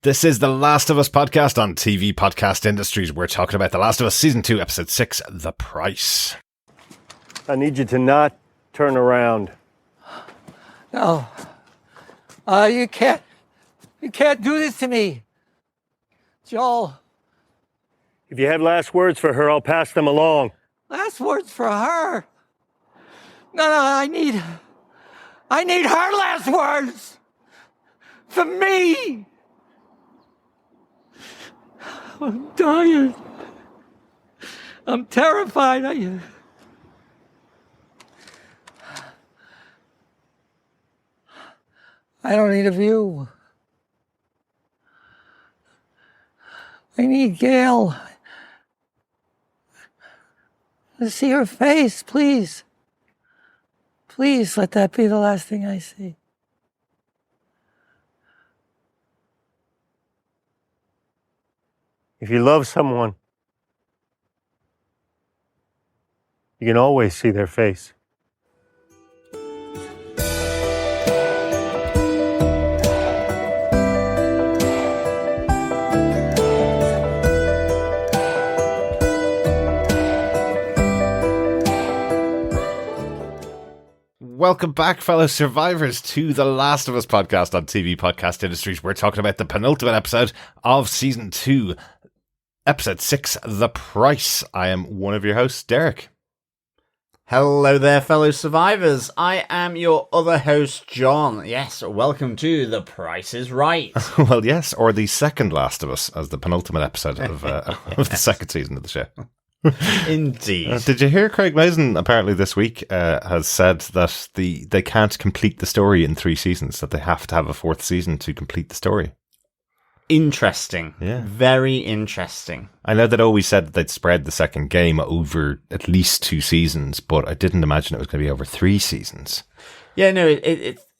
This is the Last of Us podcast on TV Podcast Industries. We're talking about The Last of Us Season 2, Episode 6, The Price. I need you to not turn around. No. You can't do this to me. Joel. If you have last words for her, I'll pass them along. Last words for her? No, I need her last words. For me. I'm dying. I'm terrified. I don't need a view. I need Gail. Let's see her face, please. Please let that be the last thing I see. If you love someone, you can always see their face. Welcome back, fellow survivors, to the Last of Us podcast on TV Podcast Industries. We're talking about the penultimate episode of Season 2, Episode 6, The Price. I am one of your hosts, Derek. Hello there, fellow survivors. I am your other host, John. Yes, welcome to The Price is Right. Well, yes, or the second Last of Us as the penultimate episode of the second season of the show. Indeed. Did you hear Craig Mazin apparently this week has said that they can't complete the story in 3 seasons, that they have to have a 4th season to complete the story? Interesting. Yeah. Very interesting. I know they'd always said that they'd spread the second game over at least 2 seasons, but I didn't imagine it was going to be over 3 seasons. Yeah, no,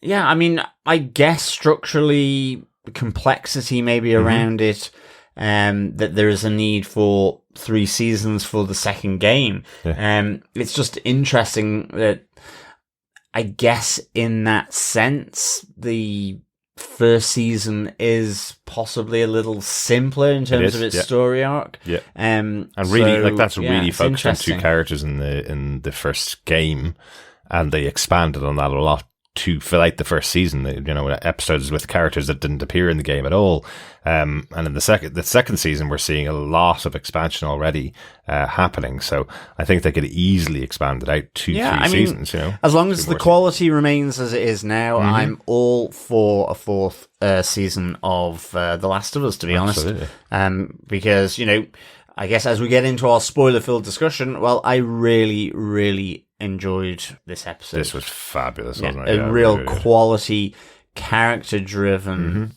yeah, I mean, I guess structurally, complexity maybe around it, that there is a need for 3 seasons for the second game. Yeah. It's just interesting that I guess in that sense, the first season is possibly a little simpler in terms of its story arc. Yeah. And really, that's really focused on 2 characters in the first game, and they expanded on that a lot to fill out the first season, episodes with characters that didn't appear in the game at all. And in the second season, we're seeing a lot of expansion already happening. So I think they could easily expand it out to 3 seasons. As long as the quality remains as it is now, I'm all for a 4th season of The Last of Us, to be honest. Because, I guess as we get into our spoiler-filled discussion, well, I really, really enjoyed this episode. This was fabulous, wasn't it? A real quality, character-driven,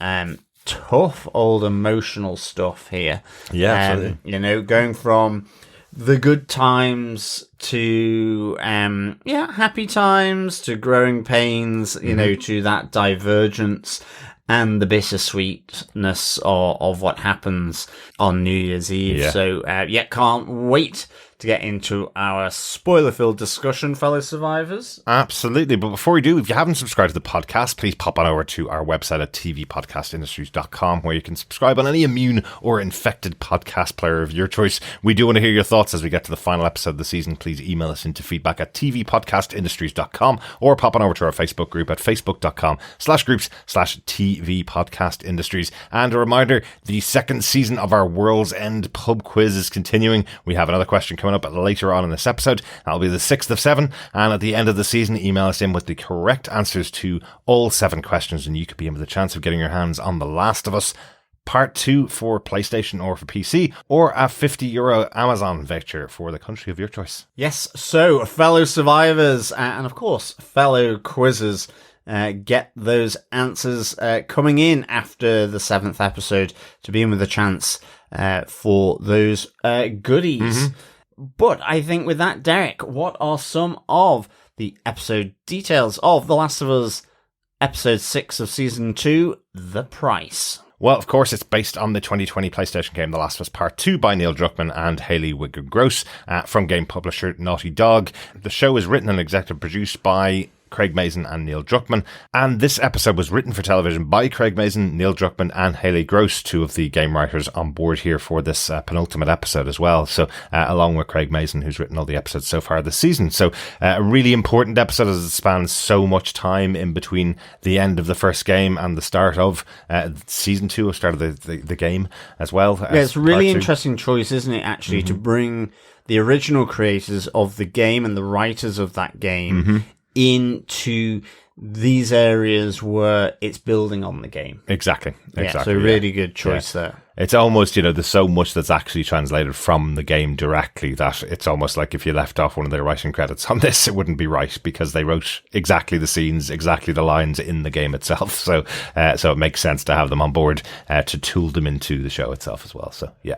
tough old emotional stuff here. Yeah, absolutely. Going from the good times to happy times to growing pains, to that divergence and the bittersweetness of what happens on New Year's Eve. Yeah. So, can't wait to get into our spoiler-filled discussion, fellow survivors. Absolutely. But before we do, if you haven't subscribed to the podcast, please pop on over to our website at tvpodcastindustries.com, where you can subscribe on any immune or infected podcast player of your choice. We do want to hear your thoughts as we get to the final episode of the season. Please email us into feedback at tvpodcastindustries.com, or pop on over to our Facebook group at facebook.com/groups/tvpodcastindustries. And a reminder, the second season of our World's End pub quiz is continuing. We have another question coming up later on in this episode. That'll be the 6th of 7, and at the end of the season, email us in with the correct answers to all 7 questions, and you could be in with a chance of getting your hands on The Last of Us Part 2 for PlayStation or for PC, or a €50 Amazon voucher for the country of your choice. Yes, so fellow survivors and of course fellow quizzers, get those answers coming in after the 7th episode to be in with a chance for those goodies. But I think with that, Derek, what are some of the episode details of The Last of Us Episode 6 of Season 2, The Price? Well, of course, it's based on the 2020 PlayStation game The Last of Us Part 2 by Neil Druckman and Halley from game publisher Naughty Dog. The show is written and executive produced by Craig Mazin and Neil Druckman. And this episode was written for television by Craig Mazin, Neil Druckman and Halley Gross, two of the game writers on board here for this penultimate episode as well. So along with Craig Mazin, who's written all the episodes so far this season. So a really important episode as it spans so much time in between the end of the first game and the start of season 2, or start of the game as well. Yeah, it's a really interesting choice, isn't it, actually, to bring the original creators of the game and the writers of that game into these areas where it's building on the game. Exactly. Yeah, so really good choice there. It's almost, there's so much that's actually translated from the game directly that it's almost like if you left off one of their writing credits on this, it wouldn't be right, because they wrote exactly the scenes, exactly the lines in the game itself. So it makes sense to have them on board to tool them into the show itself as well. So yeah.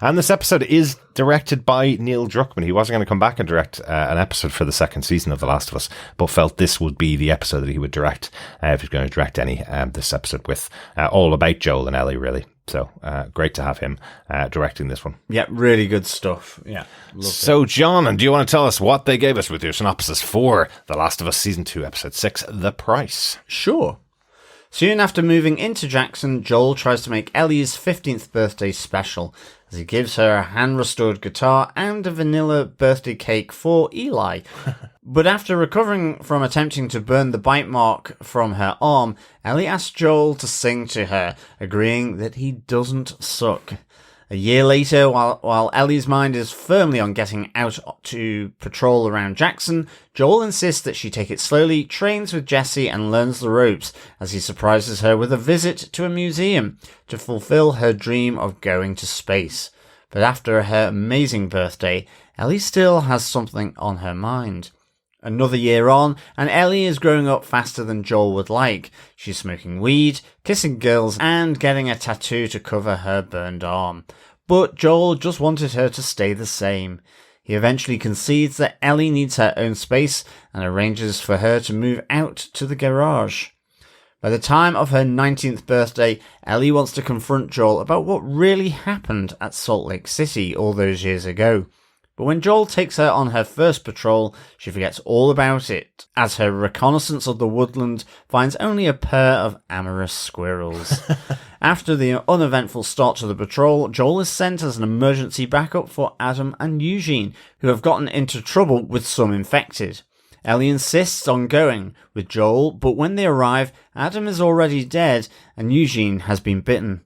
And this episode is directed by Neil Druckman. He wasn't going to come back and direct an episode for the second season of The Last of Us, but felt this would be the episode that he would direct if he's going to direct any, this episode with all about Joel and Ellie, really. So great to have him directing this one. Yeah, really good stuff. Yeah. So, John, do you want to tell us what they gave us with your synopsis for The Last of Us Season 2, Episode 6, The Price? Sure. Soon after moving into Jackson, Joel tries to make Ellie's 15th birthday special, as he gives her a hand-restored guitar and a vanilla birthday cake for Eli. But after recovering from attempting to burn the bite mark from her arm, Ellie asks Joel to sing to her, agreeing that he doesn't suck. A year later, while Ellie's mind is firmly on getting out to patrol around Jackson, Joel insists that she take it slowly, trains with Jesse and learns the ropes as he surprises her with a visit to a museum to fulfill her dream of going to space. But after her amazing birthday, Ellie still has something on her mind. Another year on, and Ellie is growing up faster than Joel would like. She's smoking weed, kissing girls, and getting a tattoo to cover her burned arm. But Joel just wanted her to stay the same. He eventually concedes that Ellie needs her own space and arranges for her to move out to the garage. By the time of her 19th birthday, Ellie wants to confront Joel about what really happened at Salt Lake City all those years ago. But when Joel takes her on her first patrol, she forgets all about it, as her reconnaissance of the woodland finds only a pair of amorous squirrels. After the uneventful start to the patrol, Joel is sent as an emergency backup for Adam and Eugene, who have gotten into trouble with some infected. Ellie insists on going with Joel, but when they arrive, Adam is already dead and Eugene has been bitten.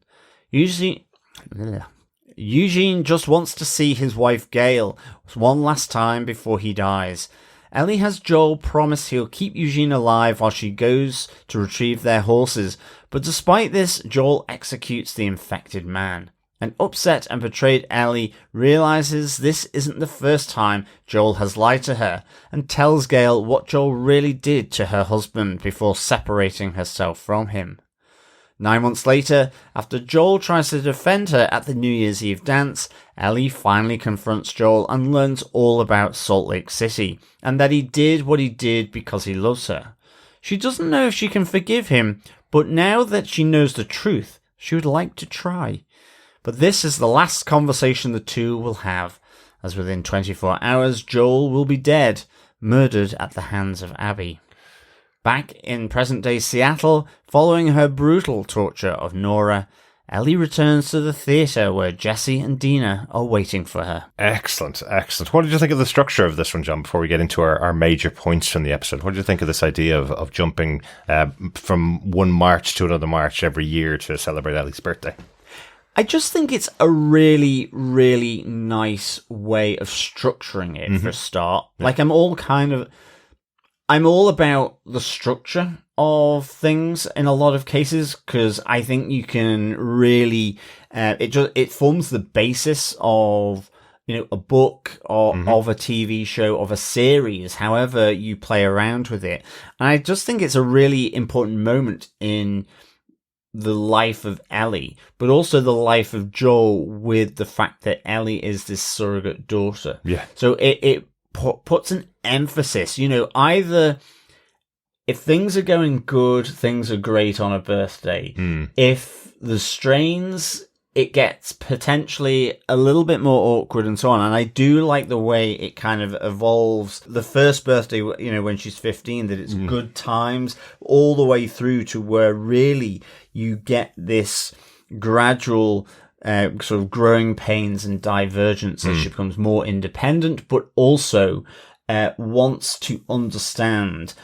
Eugene just wants to see his wife Gail one last time before he dies. Ellie has Joel promise he'll keep Eugene alive while she goes to retrieve their horses, but despite this, Joel executes the infected man. An upset and betrayed Ellie realizes this isn't the first time Joel has lied to her, and tells Gail what Joel really did to her husband before separating herself from him. 9 months later, after Joel tries to defend her at the New Year's Eve dance, Ellie finally confronts Joel and learns all about Salt Lake City, and that he did what he did because he loves her. She doesn't know if she can forgive him, but now that she knows the truth, she would like to try. But this is the last conversation the two will have, as within 24 hours, Joel will be dead, murdered at the hands of Abby. Back in present-day Seattle, following her brutal torture of Nora, Ellie returns to the theatre where Jesse and Dina are waiting for her. Excellent. What did you think of the structure of this one, John, before we get into our major points from the episode? What did you think of this idea of jumping from one March to another March every year to celebrate Ellie's birthday? I just think it's a really, really nice way of structuring it for a start. Yeah. Like, I'm all about the structure of things in a lot of cases, because I think you can really, it forms the basis of, a book or of a TV show, of a series, however you play around with it. And I just think it's a really important moment in the life of Ellie, but also the life of Joel, with the fact that Ellie is this surrogate daughter. Yeah. So it puts an emphasis, either if things are going good, things are great on a birthday. If the strains it gets potentially a little bit more awkward and so on. And I do like the way it kind of evolves. The first birthday, you know, when she's 15, that it's good times all the way through to where really you get this gradual sort of growing pains and divergence as she becomes more independent, but also wants to understand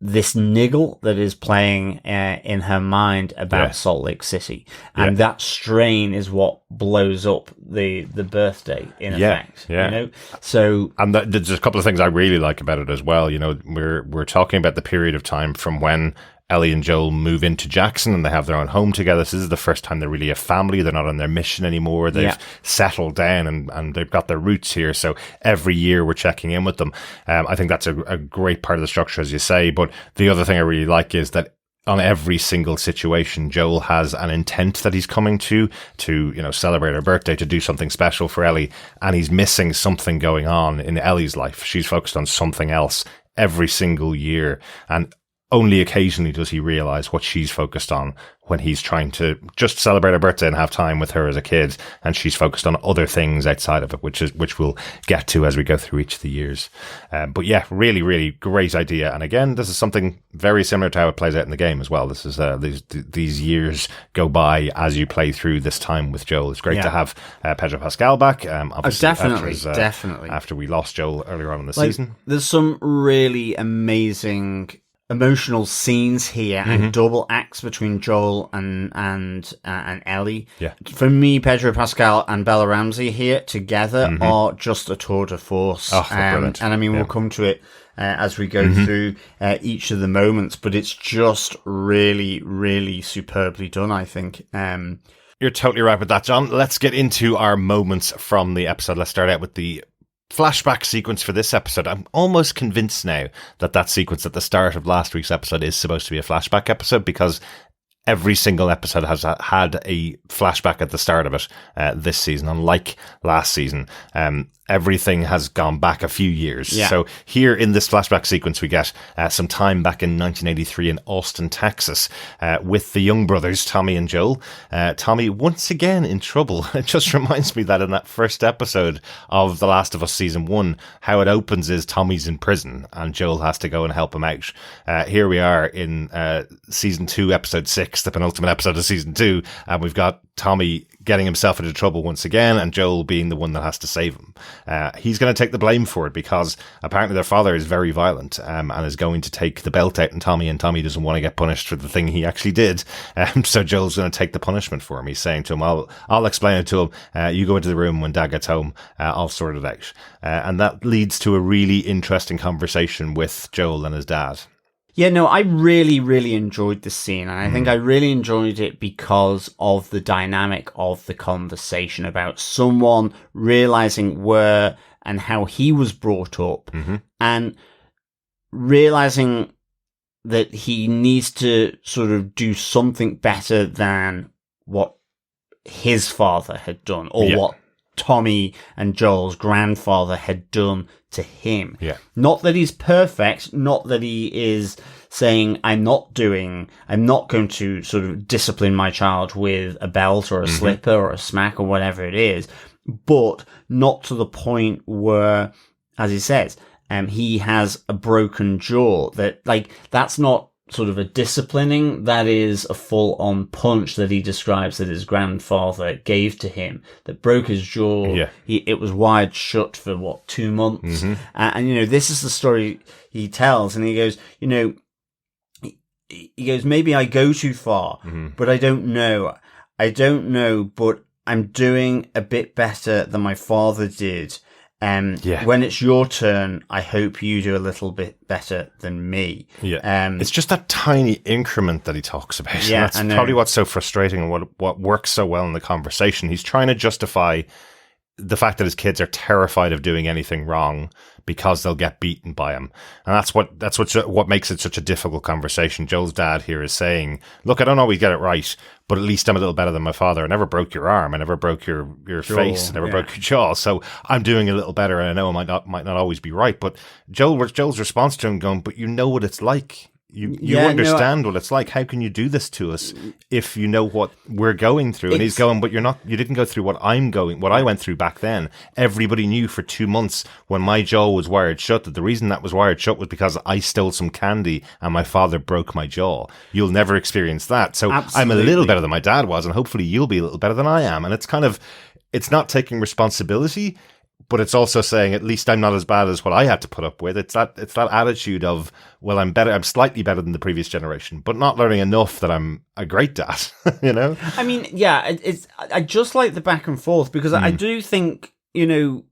this niggle that is playing in her mind about Salt Lake City. And that strain is what blows up the birthday, in effect. You know? So, and there's a couple of things I really like about it as well. You know, we're talking about the period of time from when Ellie and Joel move into Jackson and they have their own home together. So this is the first time they're really a family. They're not on their mission anymore. They've settled down and they've got their roots here. So every year we're checking in with them. I think that's a great part of the structure, as you say. But the other thing I really like is that on every single situation, Joel has an intent that he's coming to, you know, celebrate her birthday, to do something special for Ellie. And he's missing something going on in Ellie's life. She's focused on something else every single year. And only occasionally does he realize what she's focused on when he's trying to just celebrate her birthday and have time with her as a kid, and she's focused on other things outside of it, which we'll get to as we go through each of the years. But yeah, really, really great idea. And again, this is something very similar to how it plays out in the game as well. This is these years go by as you play through this time with Joel. It's great to have Pedro Pascal back. Obviously, definitely. After we lost Joel earlier on in the season, there's some really amazing emotional scenes here and double acts between Joel and Ellie. Yeah. For me, Pedro Pascal and Bella Ramsey here together are just a tour de force. Oh, brilliant. And I mean, we'll come to it as we go through each of the moments, but it's just really, really superbly done, I think. You're totally right with that, John. Let's get into our moments from the episode. Let's start out with the flashback sequence for this episode. I'm almost convinced now that sequence at the start of last week's episode is supposed to be a flashback episode, because every single episode has had a flashback at the start of it this season, unlike last season. Everything has gone back a few years. Yeah. So here in this flashback sequence, we get some time back in 1983 in Austin, Texas, with the young brothers, Tommy and Joel. Tommy, once again, in trouble. It just reminds me that in that first episode of The Last of Us Season 1, how it opens is Tommy's in prison and Joel has to go and help him out. Here we are in Season 2, Episode 6, the penultimate episode of Season 2, and we've got Tommy getting himself into trouble once again, and Joel being the one that has to save him. He's going to take the blame for it because apparently their father is very violent and is going to take the belt out on Tommy, and Tommy doesn't want to get punished for the thing he actually did. So Joel's going to take the punishment for him. He's saying to him, I'll explain it to him. You go into the room when Dad gets home. I'll sort it out. And that leads to a really interesting conversation with Joel and his dad. Yeah, no, I really, really enjoyed the scene, and I think I really enjoyed it because of the dynamic of the conversation about someone realizing where and how he was brought up, and realizing that he needs to sort of do something better than what his father had done, or what Tommy and Joel's grandfather had done to him. Yeah. Not that he's perfect, not that he is saying, I'm not going to sort of discipline my child with a belt or a slipper or a smack or whatever it is, but not to the point where, as he says, he has a broken jaw. That's not sort of a disciplining, that is a full-on punch that he describes that his grandfather gave to him that broke his jaw. Yeah. It was wired shut for 2 months. And this is the story he tells, and he goes, maybe I go too far, but I don't know, but I'm doing a bit better than my father did. When it's your turn, I hope you do a little bit better than me. Yeah. It's just that tiny increment that he talks about. Yeah, that's probably what's so frustrating and what works so well in the conversation. He's trying to justify the fact that his kids are terrified of doing anything wrong because they'll get beaten by him. And that's what makes it such a difficult conversation. Joel's dad here is saying, look, I don't always get it right, but at least I'm a little better than my father. I never broke your arm. I never broke your face. I never broke your jaw. So I'm doing a little better. And I know I might not always be right. But Joel's response to him going, but you know what it's like. you understand what it's like. How can you do this to us if you know what we're going through? And he's going, but you didn't go through what I went through back then. Everybody knew for 2 months when my jaw was wired shut that the reason that was wired shut was because I stole some candy and my father broke my jaw. You'll never experience that. So Absolutely. I'm a little better than my dad was, and hopefully you'll be a little better than I am. And it's not taking responsibility, but it's also saying, at least I'm not as bad as what I had to put up with. It's that attitude of, well, I'm slightly better than the previous generation, but not learning enough that I'm a great dad, you know? I mean, yeah, I just like the back and forth, because I do think, we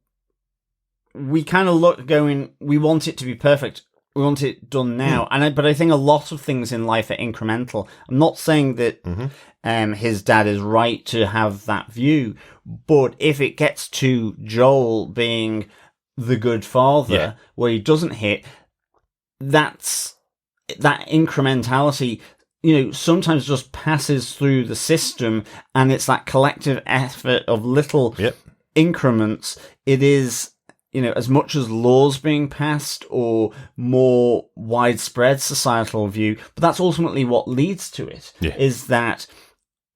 kind of look going, we want it to be perfect. We want it done now. But I think a lot of things in life are incremental. I'm not saying that his dad is right to have that view, but if it gets to Joel being the good father, where he doesn't hit, that incrementality, sometimes just passes through the system, and it's that collective effort of little increments. It is, as much as laws being passed or more widespread societal view, but that's ultimately what leads to it, is that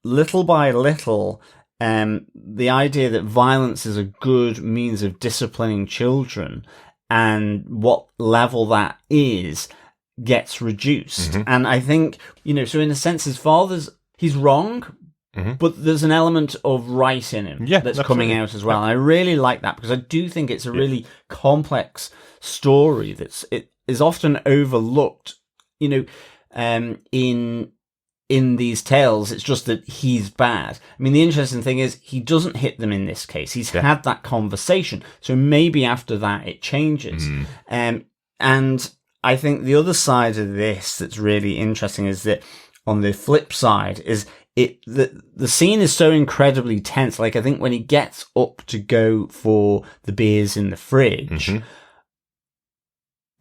little by little, the idea that violence is a good means of disciplining children, and what level that is, gets reduced. And I think, so in a sense, he's wrong, but there's an element of right in him that's coming out as well. And I really like that, because I do think it's a really complex story it is often overlooked, in these tales. It's just that he's bad. I mean, the interesting thing is he doesn't hit them in this case. He's had that conversation. So maybe after that it changes. And I think the other side of this that's really interesting is that on the flip side is the scene is so incredibly tense. Like, I think when he gets up to go for the beers in the fridge,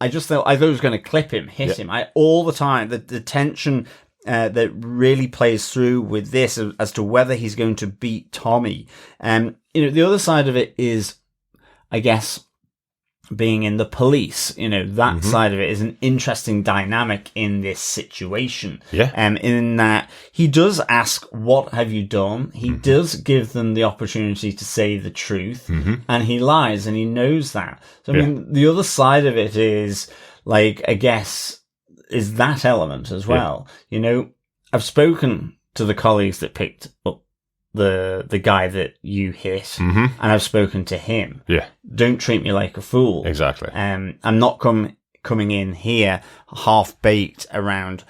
I just thought I was going to clip him, hit him. All the time, the tension that really plays through with this as to whether he's going to beat Tommy. The other side of it is, I guess, being in the police, that side of it is an interesting dynamic in this situation. In that he does ask, what have you done? He does give them the opportunity to say the truth, and he lies, and he knows that. So, I mean, the other side of it is, like, I guess, is that element as well. I've spoken to the colleagues that picked up the guy that you hit, and I've spoken to him. Don't treat me like a fool. Exactly. I'm not coming in here half baked around,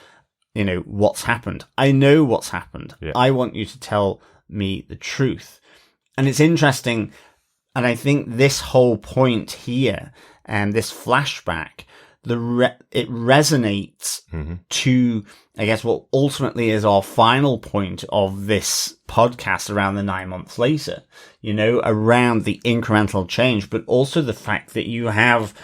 what's happened. I know what's happened. I want you to tell me the truth. And it's interesting, and I think this whole point here, and this flashback, it resonates to, I guess, what ultimately is our final point of this podcast around the 9 months later, around the incremental change, but also the fact that you have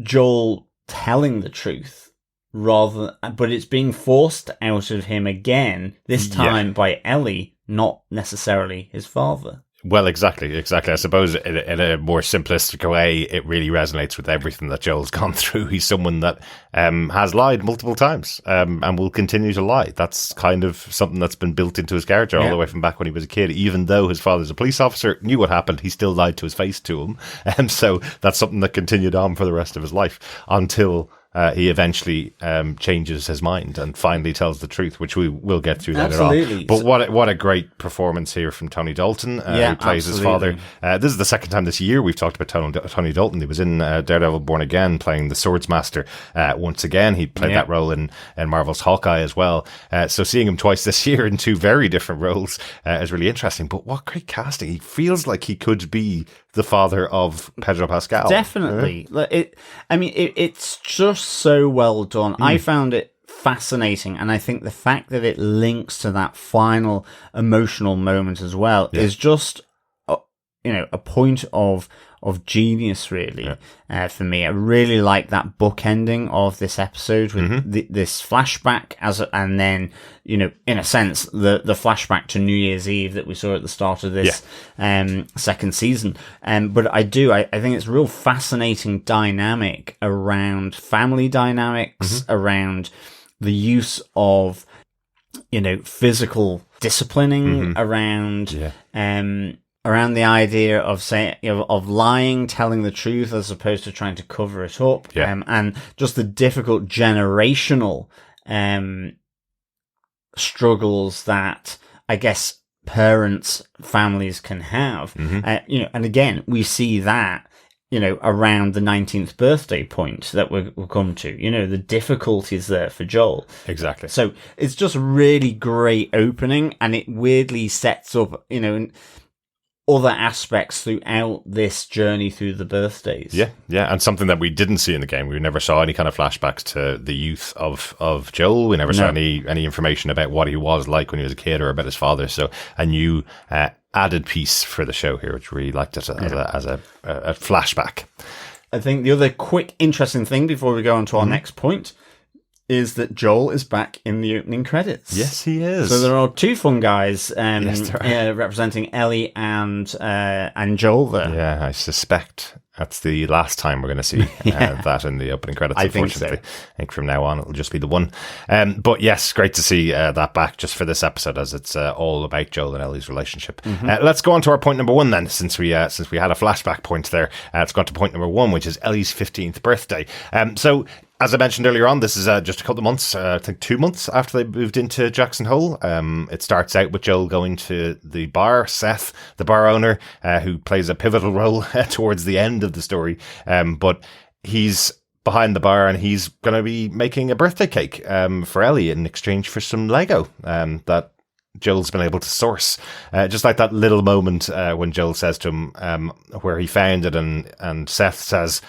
Joel telling the truth but it's being forced out of him again, this time by Ellie, not necessarily his father. Well, exactly. I suppose in a more simplistic way, it really resonates with everything that Joel's gone through. He's someone that has lied multiple times and will continue to lie. That's kind of something that's been built into his character all the way from back when he was a kid. Even though his father's a police officer, knew what happened, he still lied to his face to him. And so that's something that continued on for the rest of his life until he eventually changes his mind and finally tells the truth, which we will get to later on. But what a great performance here from Tony Dalton, who plays his father. This is the second time this year we've talked about Tony Dalton. He was in Daredevil Born Again playing the Swordsmaster. Once again, he played that role in Marvel's Hawkeye as well. So seeing him twice this year in two very different roles is really interesting. But what great casting. He feels like he could be the father of Pedro Pascal. Definitely. It's just so well done. I found it fascinating, and I think the fact that it links to that final emotional moment as well is just a point of of genius, really, for me. I really like that bookending of this episode with this flashback and then, you know, in a sense, the flashback to New Year's Eve that we saw at the start of this second season. But I think it's a real fascinating dynamic around family dynamics, around the use of, you know, physical disciplining, around the idea of saying, you know, of lying, telling the truth as opposed to trying to cover it up, and just the difficult generational struggles that I guess families can have. You know, and again, we see that, you know, around the 19th birthday point that we'll come to, you know, the difficulties there for Joel. Exactly. So it's just a really great opening, and it weirdly sets up, you know, other aspects throughout this journey through the birthdays. Yeah, and something that we didn't see in the game. We never saw any kind of flashbacks to the youth of Joel. We never saw any information about what he was like when he was a kid or about his father. So a new added piece for the show here, which really liked it as a flashback. I think the other quick interesting thing before we go on to our next point is that Joel is back in the opening credits. Yes, he is. So there are two fun guys representing Ellie and Joel there. Yeah, I suspect that's the last time we're going to see that in the opening credits, unfortunately. I think from now on it'll just be the one. But yes, great to see that back just for this episode, as it's all about Joel and Ellie's relationship. Let's go on to our point number one then, since we had a flashback point there. Let's go on to point number one, which is Ellie's 15th birthday. So as I mentioned earlier on, this is just a couple of months, I think 2 months after they moved into Jackson Hole. It starts out with Joel going to the bar, Seth, the bar owner, who plays a pivotal role towards the end of the story. But he's behind the bar and he's going to be making a birthday cake for Ellie in exchange for some Lego that Joel's been able to source. Just like that little moment when Joel says to him where he found it, and Seth says,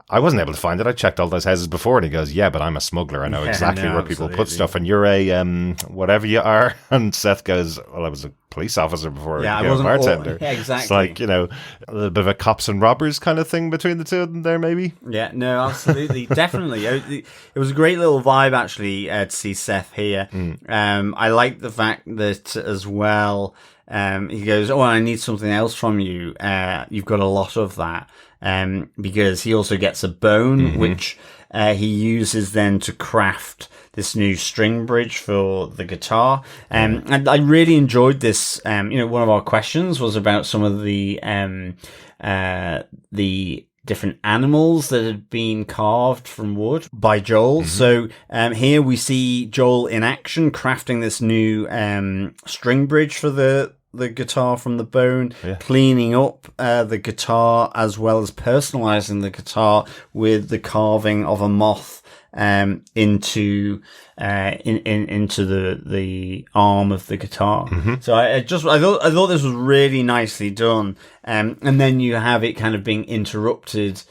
I wasn't able to find it. I checked all those houses before. And he goes, yeah, but I'm a smuggler. I know exactly where people put stuff. And you're a whatever you are. And Seth goes, well, I was a police officer before I became a bartender. Yeah, exactly. It's like, you know, a little bit of a cops and robbers kind of thing between the two of them there, maybe. Yeah, no, absolutely. Definitely. It was a great little vibe, actually, to see Seth here. I like the fact that as well, he goes, oh, I need something else from you. You've got a lot of that. Because he also gets a bone, which he uses then to craft this new string bridge for the guitar. And I really enjoyed this. You know, one of our questions was about some of the different animals that had been carved from wood by Joel. So here we see Joel in action crafting this new string bridge for the guitar from the bone, cleaning up the guitar as well as personalizing the guitar with the carving of a moth into the arm of the guitar. So I thought this was really nicely done. And then you have it kind of being interrupted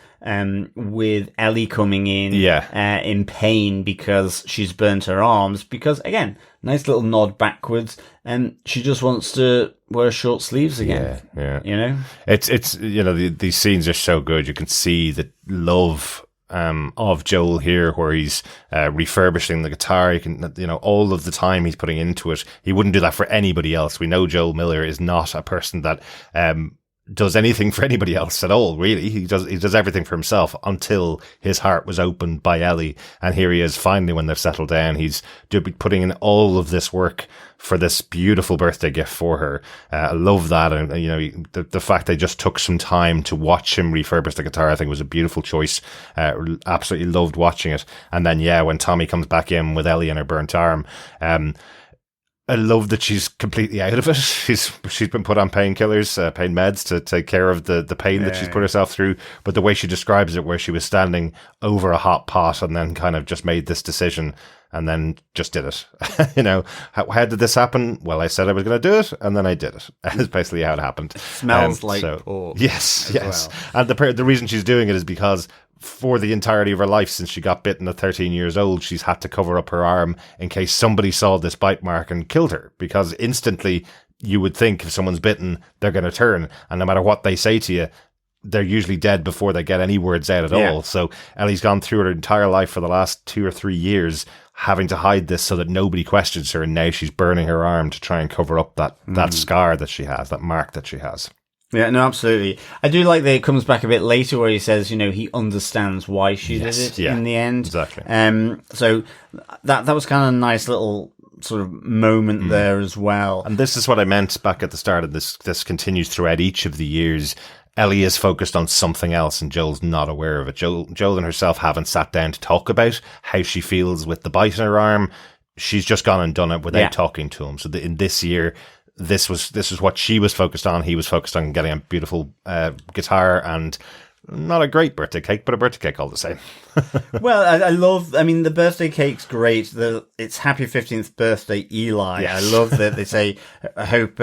with Ellie coming in pain because she's burnt her arms, because again, nice little nod backwards, and she just wants to wear short sleeves again. You know, it's you know, these scenes are so good. You can see the love of Joel here, where he's refurbishing the guitar. You can, you know, all of the time he's putting into it. He wouldn't do that for anybody else. We know Joel Miller is not a person that does anything for anybody else at all, really. He does everything for himself until his heart was opened by Ellie. And here he is finally, when they've settled down, he's putting in all of this work for this beautiful birthday gift for her. I love that. And, you know, the fact they just took some time to watch him refurbish the guitar, I think was a beautiful choice. Absolutely loved watching it. And then, when Tommy comes back in with Ellie and her burnt arm, I love that she's completely out of it. She's been put on painkillers, pain meds to take care of the pain that she's put herself through. But the way she describes it, where she was standing over a hot pot and then kind of just made this decision and then just did it. You know, how did this happen? Well, I said I was going to do it, and then I did it. That's basically how it happened. It smells like pork. Yes. Well. And the reason she's doing it is because for the entirety of her life, since she got bitten at 13 years old, she's had to cover up her arm in case somebody saw this bite mark and killed her, because instantly you would think if someone's bitten, they're going to turn. And no matter what they say to you, they're usually dead before they get any words out at all. So Ellie's gone through her entire life for the last 2 or 3 years having to hide this so that nobody questions her, and now she's burning her arm to try and cover up that scar that she has, that mark that she has. Yeah, no, absolutely. I do like that it comes back a bit later where he says, he understands why she did it in the end. Exactly. So that was kind of a nice little sort of moment there as well. And this is what I meant back at the start of this. This continues throughout each of the years. Ellie is focused on something else and Joel's not aware of it. Joel and herself haven't sat down to talk about how she feels with the bite in her arm. She's just gone and done it without talking to him. So in this year, this was what she was focused on. He was focused on getting a beautiful guitar and not a great birthday cake, but a birthday cake all the same. Well, the birthday cake's great. It's happy 15th birthday, Eli. Yes. I love that they say, I hope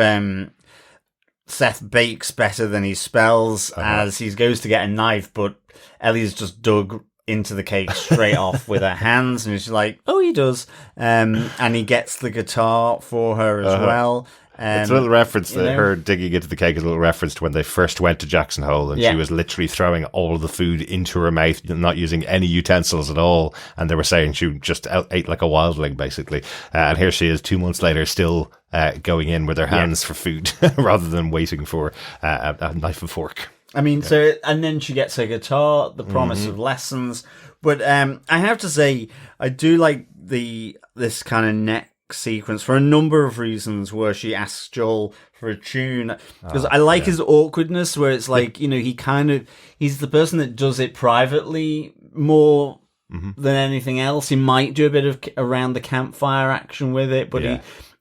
Seth bakes better than he spells, as he goes to get a knife, but Ellie's just dug into the cake straight off with her hands, and she's like, oh, he does. And he gets the guitar for her as well. It's a little reference that her digging into the cake is a little reference to when they first went to Jackson Hole, and she was literally throwing all of the food into her mouth, not using any utensils at all. And they were saying she just ate like a wildling, basically. And here she is 2 months later, still going in with her hands for food rather than waiting for a knife and fork. So, and then she gets her guitar, the promise of lessons. But I have to say, I do like this kind of neck sequence for a number of reasons, where she asks Joel for a tune, because I like his awkwardness, where it's like, he's the person that does it privately more than anything else. He might do a bit of around the campfire action with it, but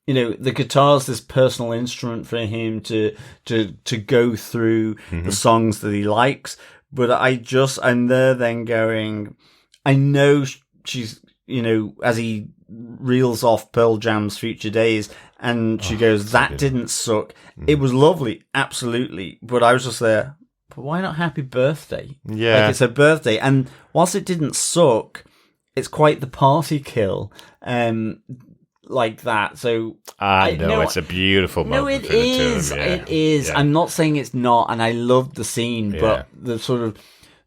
the guitar's this personal instrument for him to go through the songs that he likes. But I'm there then going, I know she's, as he reels off Pearl Jam's Future Days, and she goes, that didn't suck. It was lovely, absolutely. But I was just there, but why not Happy Birthday? Yeah. Like, it's her birthday. And whilst it didn't suck, it's quite the party kill. Like that. So it's a beautiful moment. No, it is. It is. Yeah. I'm not saying it's not, and I loved the scene, but the sort of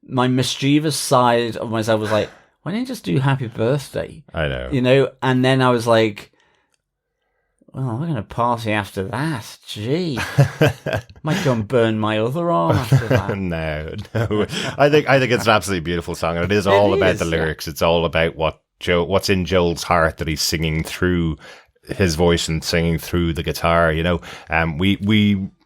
my mischievous side of myself was like, why didn't you just do Happy Birthday? I know. And then I was like, well, we're going to party after that. Gee. Might go and burn my other arm after that. No. I think it's an absolutely beautiful song, and it is all about the lyrics. It's all about what's in Joel's heart that he's singing through his voice and singing through the guitar.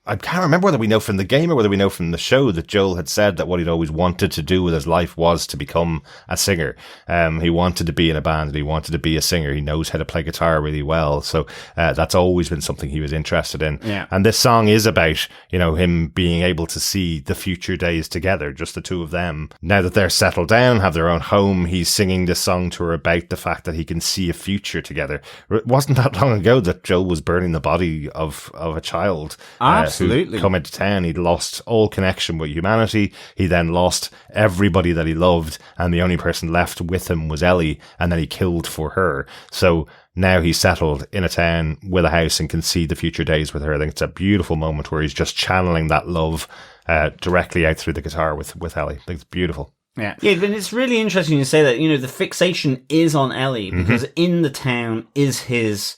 I can't remember whether we know from the game or whether we know from the show that Joel had said that what he'd always wanted to do with his life was to become a singer. He wanted to be in a band and he wanted to be a singer. He knows how to play guitar really well. So that's always been something he was interested in. Yeah. And this song is about, him being able to see the future days together, just the two of them. Now that they're settled down, have their own home, he's singing this song to her about the fact that he can see a future together. It wasn't that long ago that Joel was burning the body of a child. Absolutely. Who come into town. He'd lost all connection with humanity. He then lost everybody that he loved, and the only person left with him was Ellie, and then he killed for her. So now he's settled in a town with a house and can see the future days with her. I think it's a beautiful moment where he's just channeling that love directly out through the guitar with Ellie. I think it's beautiful. Yeah, but it's really interesting you say that. The fixation is on Ellie because in the town is his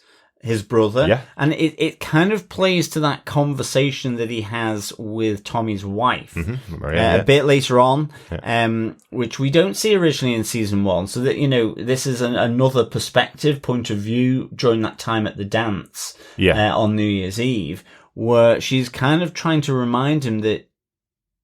brother, and it kind of plays to that conversation that he has with Tommy's wife a bit later on, which we don't see originally in season 1. So that this is another perspective, point of view during that time at the dance on New Year's Eve, where she's kind of trying to remind him that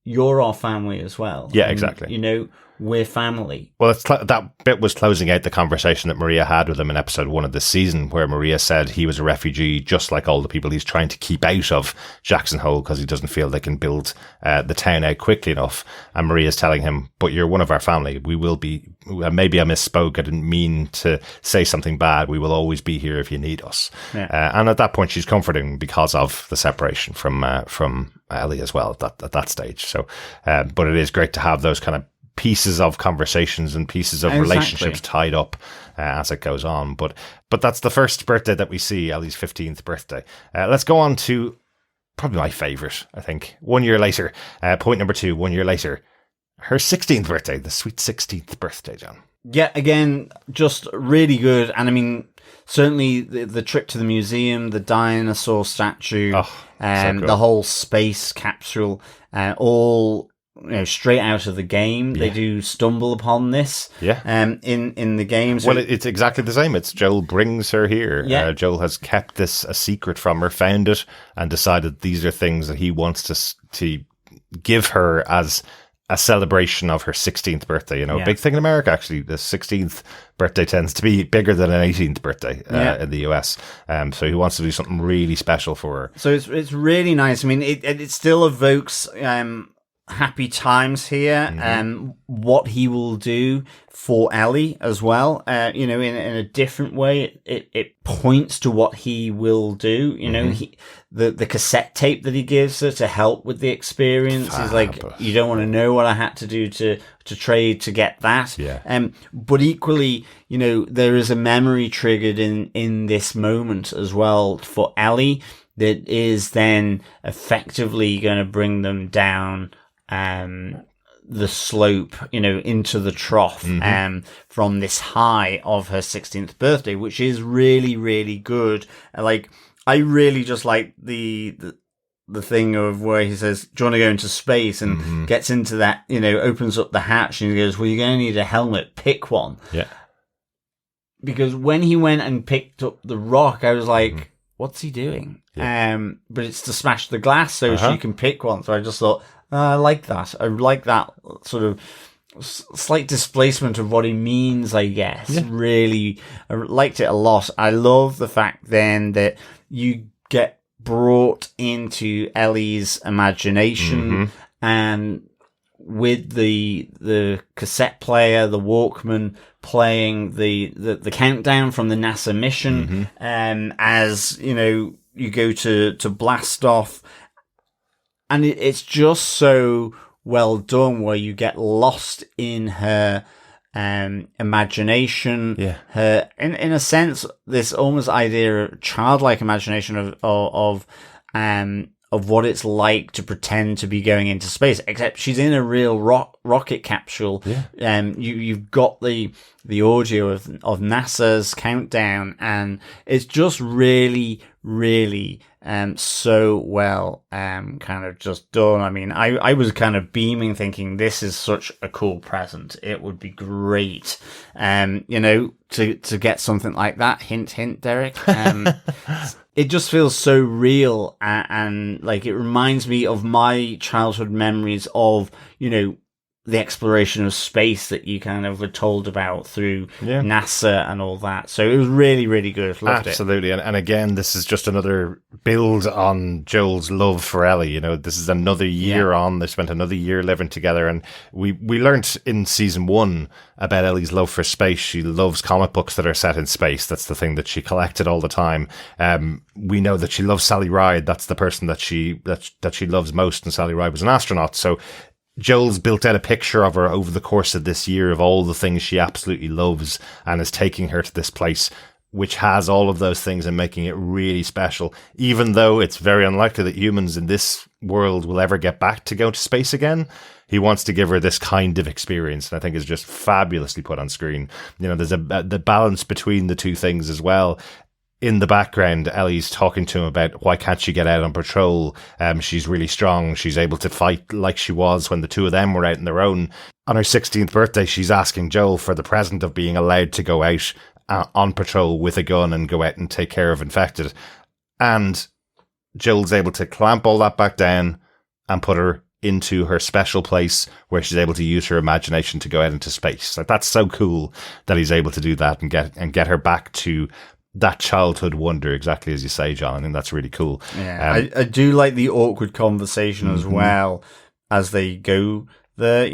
you're our family as well. Yeah, exactly. We're family. Well, that bit was closing out the conversation that Maria had with him in episode 1 of this season, where Maria said he was a refugee just like all the people he's trying to keep out of Jackson Hole because he doesn't feel they can build the town out quickly enough. And Maria's telling him, but you're one of our family. We will be, maybe I misspoke. I didn't mean to say something bad. We will always be here if you need us. Yeah. And at that point, she's comforting because of the separation from Ellie as well at that stage. So, but it is great to have those kind of pieces of conversations and pieces of relationships tied up as it goes on. But that's the first birthday that we see, Ellie's 15th birthday. Let's go on to probably my favourite, I think. 1 year later, point number 2, 1 year later, her 16th birthday, the sweet 16th birthday, John. Yeah, again, just really good. And I mean, certainly the trip to the museum, the dinosaur statue, so cool. the whole space capsule, all straight out of the game. Yeah. They do stumble upon this. Yeah. In the game. So well, it's exactly the same. It's Joel brings her here. Yeah. Joel has kept this a secret from her, found it, and decided these are things that he wants to give her as a celebration of her 16th birthday. A big thing in America, actually. The 16th birthday tends to be bigger than an 18th birthday in the US. So he wants to do something really special for her. So it's really nice. I mean, it still evokes happy times here, and what he will do for Ellie as well. In a different way, it points to what he will do. The cassette tape that he gives her to help with the experience is like, you don't want to know what I had to do to trade to get that. Yeah. But equally, there is a memory triggered in this moment as well for Ellie that is then effectively going to bring them down the slope, into the trough, from this high of her 16th birthday, which is really, really good. Like, I really just like the thing of where he says, do you want to go into space? And gets into that, opens up the hatch and he goes, well, you're going to need a helmet, pick one. Yeah. Because when he went and picked up the rock, I was like, what's he doing? Yeah. But it's to smash the glass so she can pick one. So I just thought, I like that. I like that sort of slight displacement of what he means, I guess. Yeah. Really, I liked it a lot. I love the fact then that you get brought into Ellie's imagination, and with the cassette player, the Walkman, playing the countdown from the NASA mission, as you go to blast off. And it's just so well done, where you get lost in her imagination. Yeah. Her, in a sense, this almost idea of childlike imagination of what it's like to pretend to be going into space. Except she's in a real rocket capsule. Yeah. You've got the audio of NASA's countdown, and it's just really, really so well kind of just done. I mean, I was kind of beaming, thinking this is such a cool present. It would be great, to get something like that. Hint, hint, Derek. It just feels so real, and like it reminds me of my childhood memories of, the exploration of space that you kind of were told about through NASA and all that. So it was really, really good. Loved it. Absolutely. And again, this is just another build on Joel's love for Ellie. This is another year on. They spent another year living together. And we learnt in season 1 about Ellie's love for space. She loves comic books that are set in space. That's the thing that she collected all the time. We know that she loves Sally Ride. That's the person that she loves most. And Sally Ride was an astronaut. So Joel's built out a picture of her over the course of this year of all the things she absolutely loves, and is taking her to this place which has all of those things and making it really special, even though it's very unlikely that humans in this world will ever get back to go to space again. He wants to give her this kind of experience, and I think is just fabulously put on screen. There's the balance between the two things as well. In the background, Ellie's talking to him about why can't she get out on patrol? She's really strong. She's able to fight like she was when the two of them were out on their own. On her 16th birthday, she's asking Joel for the present of being allowed to go out on patrol with a gun and go out and take care of infected. And Joel's able to clamp all that back down and put her into her special place where she's able to use her imagination to go out into space. Like, that's so cool that he's able to do that and get her back to that childhood wonder, exactly as you say, John. I think that's really cool. Yeah, I do like the awkward conversation as well as they go there,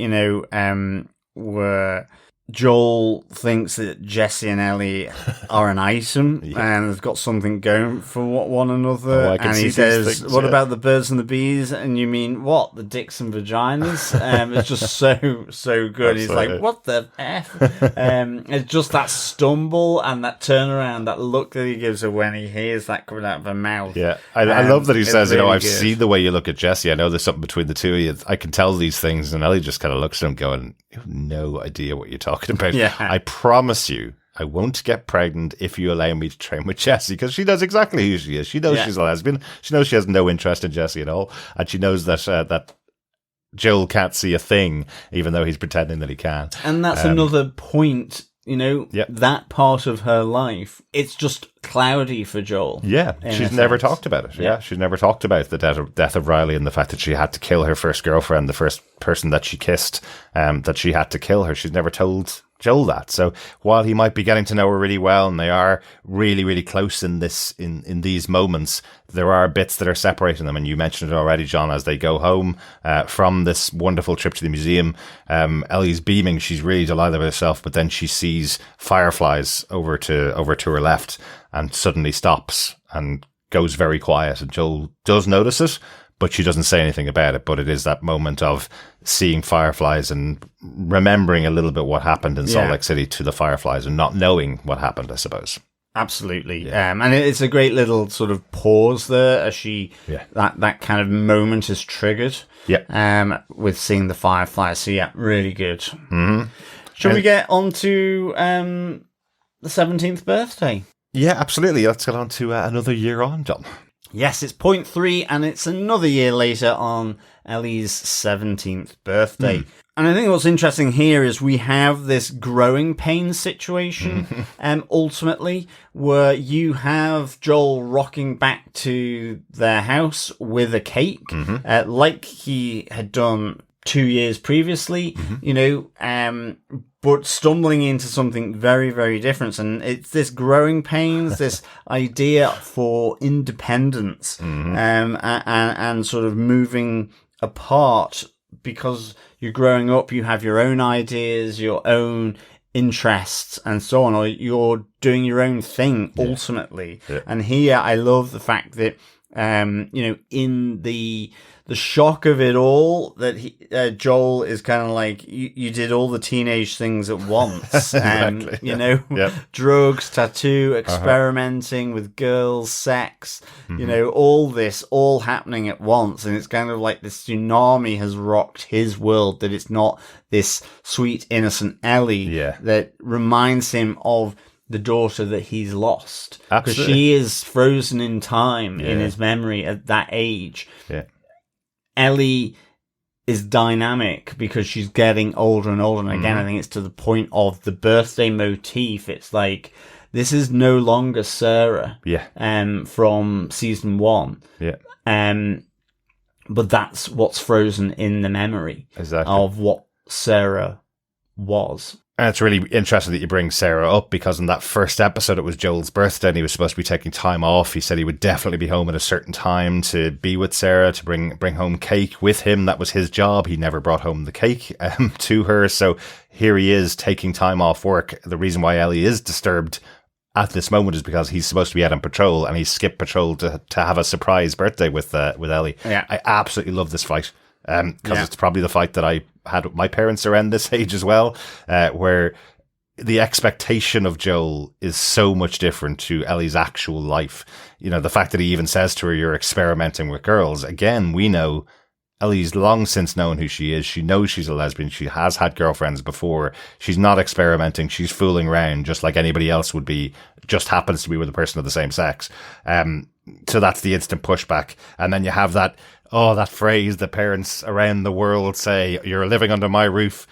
where Joel thinks that Jesse and Ellie are an item and they've got something going for one another. And he says, what about the birds and the bees? And you mean what? The dicks and vaginas? It's just so good. Absolutely. He's like, what the F? It's just that stumble and that turnaround, that look that he gives her when he hears that coming out of her mouth. Yeah, I love that he says, really I've good. seen the way you look at Jesse. I know there's something between the two of you. I can tell these things. And Ellie just kind of looks at him going, you have no idea what you're talking about. Yeah. I promise you, I won't get pregnant if you allow me to train with Jessie, because she knows exactly who she is. She knows she's a lesbian. She knows she has no interest in Jessie at all. And she knows that that Joel can't see a thing, even though he's pretending that he can. And that's another point, that part of her life, it's just cloudy for Joel. Yeah, she's never talked about it. Yeah, she's never talked about the death of Riley and the fact that she had to kill her first girlfriend, the first person that she kissed, that she had to kill her. She's never told Joel that. So while he might be getting to know her really well and they are really, really close in these moments, there are bits that are separating them. And you mentioned it already, John, as they go home from this wonderful trip to the museum. Ellie's beaming. She's really delighted with herself, but then she sees fireflies over to her left and suddenly stops and goes very quiet. And Joel does notice it, but she doesn't say anything about it. But it is that moment of seeing fireflies and remembering a little bit what happened in Salt Lake City to the fireflies and not knowing what happened, I suppose. Absolutely. And it's a great little sort of pause there as that kind of moment is triggered. Yeah. With seeing the fireflies. So really good. Mm-hmm. Shall we get on to the 17th birthday? Yeah, absolutely. Let's get on to another year on, John. Yes, it's point 3, and it's another year later on Ellie's 17th birthday. And I think what's interesting here is we have this growing pains situation, ultimately, where you have Joel rocking back to their house with a cake, like he had done 2 years previously, but stumbling into something very, very different. And it's this growing pains, this idea for independence, and sort of moving apart, because you're growing up, you have your own ideas, your own interests and so on, or you're doing your own thing ultimately. Yeah. And here I love the fact that, in the shock of it all, that Joel is kind of like, you did all the teenage things at once. Exactly. Drugs, tattoo, experimenting with girls, sex, all this, all happening at once. And it's kind of like this tsunami has rocked his world, that it's not this sweet, innocent Ellie that reminds him of the daughter that he's lost. Because she is frozen in time in his memory at that age. Yeah. Ellie is dynamic because she's getting older and older. And again, I think it's to the point of the birthday motif. It's like, this is no longer Sarah from season 1. Yeah. But that's what's frozen in the memory of what Sarah was. And it's really interesting that you bring Sarah up, because in that first episode, it was Joel's birthday and he was supposed to be taking time off. He said he would definitely be home at a certain time to be with Sarah, to bring home cake with him. That was his job. He never brought home the cake to her. So here he is taking time off work. The reason why Ellie is disturbed at this moment is because he's supposed to be out on patrol, and he skipped patrol to have a surprise birthday with Ellie. Yeah. I absolutely love this fight. Because it's probably the fight that I had with my parents around this age as well, where the expectation of Joel is so much different to Ellie's actual life. The fact that he even says to her, you're experimenting with girls. Again, we know Ellie's long since known who she is. She knows she's a lesbian. She has had girlfriends before. She's not experimenting. She's fooling around just like anybody else would be, just happens to be with a person of the same sex. So that's the instant pushback. And then you have that phrase that parents around the world say, you're living under my roof.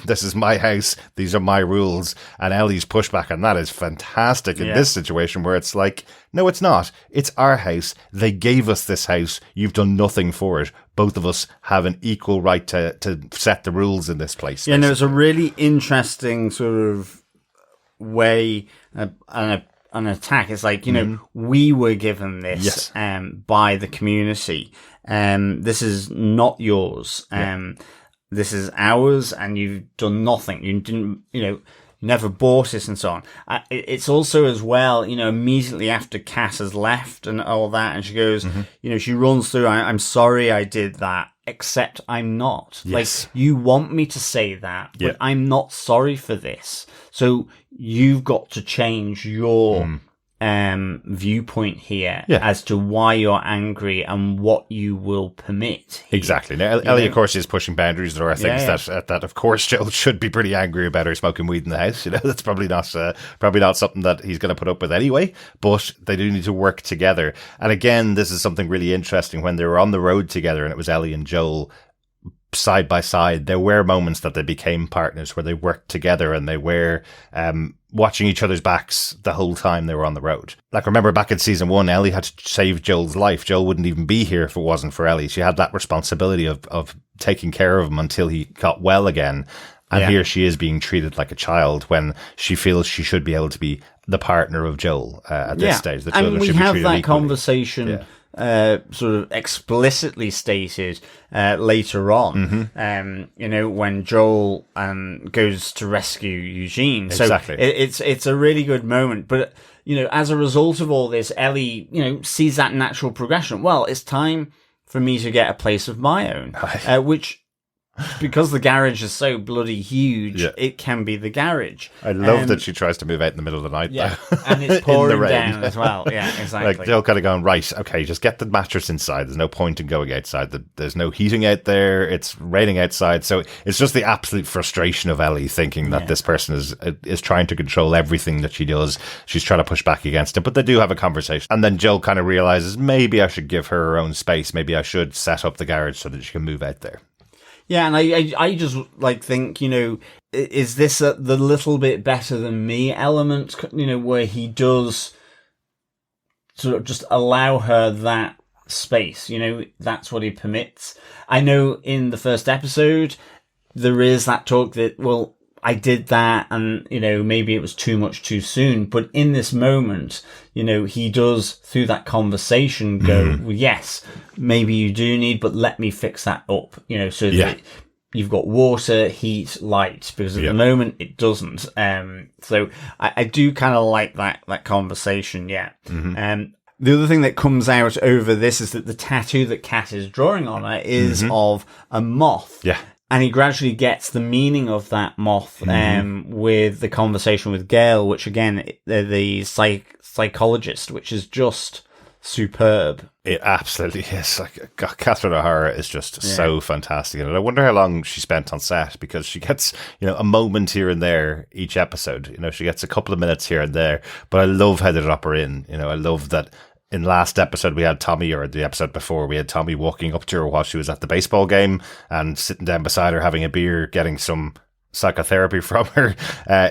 This is my house. These are my rules. And Ellie's pushback on that is fantastic in this situation, where it's like, no, it's not. It's our house. They gave us this house. You've done nothing for it. Both of us have an equal right to set the rules in this place. Yeah, there's a really interesting sort of way, an attack. It's like, we were given this by the community. This is not yours. this is ours and you've done nothing. You didn't, never bought it and so on. It's also as well, immediately after Kat has left and all that, and she goes, she runs through, I'm sorry I did that, except I'm not. Yes. Like, you want me to say that, but I'm not sorry for this. So you've got to change your viewpoint here as to why you're angry and what you will permit here. Exactly. Now, Ellie, of course, is pushing boundaries. There are things that, of course, Joel should be pretty angry about her smoking weed in the house. That's probably not something that he's going to put up with anyway. But they do need to work together. And again, this is something really interesting. When they were on the road together, and it was Ellie and Joel side by side, there were moments that they became partners where they worked together and they were watching each other's backs the whole time they were on the road. Like, remember back in season 1, Ellie had to save Joel's life. Joel wouldn't even be here if it wasn't for Ellie. She had that responsibility of taking care of him until he got well again. And here she is being treated like a child when she feels she should be able to be the partner of Joel at this stage. The and we should be have treated that equally. Conversation sort of explicitly stated later on, when Joel goes to rescue Eugene. So Exactly. It's a really good moment. But, as a result of all this, Ellie, sees that natural progression. Well, it's time for me to get a place of my own, which... because the garage is so bloody huge, it can be the garage. I love that she tries to move out in the middle of the night, though. And it's pouring down as well. Yeah, exactly. Like, Joel kind of going, right, okay, just get the mattress inside. There's no point in going outside. There's no heating out there. It's raining outside. So it's just the absolute frustration of Ellie thinking that this person is trying to control everything that she does. She's trying to push back against it. But they do have a conversation. And then Joel kind of realizes, maybe I should give her own space. Maybe I should set up the garage so that she can move out there. Yeah, and I just think, is this the little bit better than me element, where he does sort of just allow her that space, that's what he permits. I know in the first episode, there is that talk that, well, I did that and, maybe it was too much too soon. But in this moment, he does, through that conversation, go, well, yes, maybe you do need, but let me fix that up, so that you've got water, heat, light, because at the moment it doesn't. So I do kind of like that conversation, The other thing that comes out over this is that the tattoo that Kat is drawing on her is of a moth. Yeah. And he gradually gets the meaning of that moth with the conversation with Gail, which again, the psychologist, which is just superb. It absolutely is. Like, Catherine O'Hara is just so fantastic. And I wonder how long she spent on set, because she gets, a moment here and there each episode. She gets a couple of minutes here and there. But I love how they drop her in. I love that. In last episode, we had Tommy, or the episode before, we had Tommy walking up to her while she was at the baseball game and sitting down beside her, having a beer, getting some psychotherapy from her.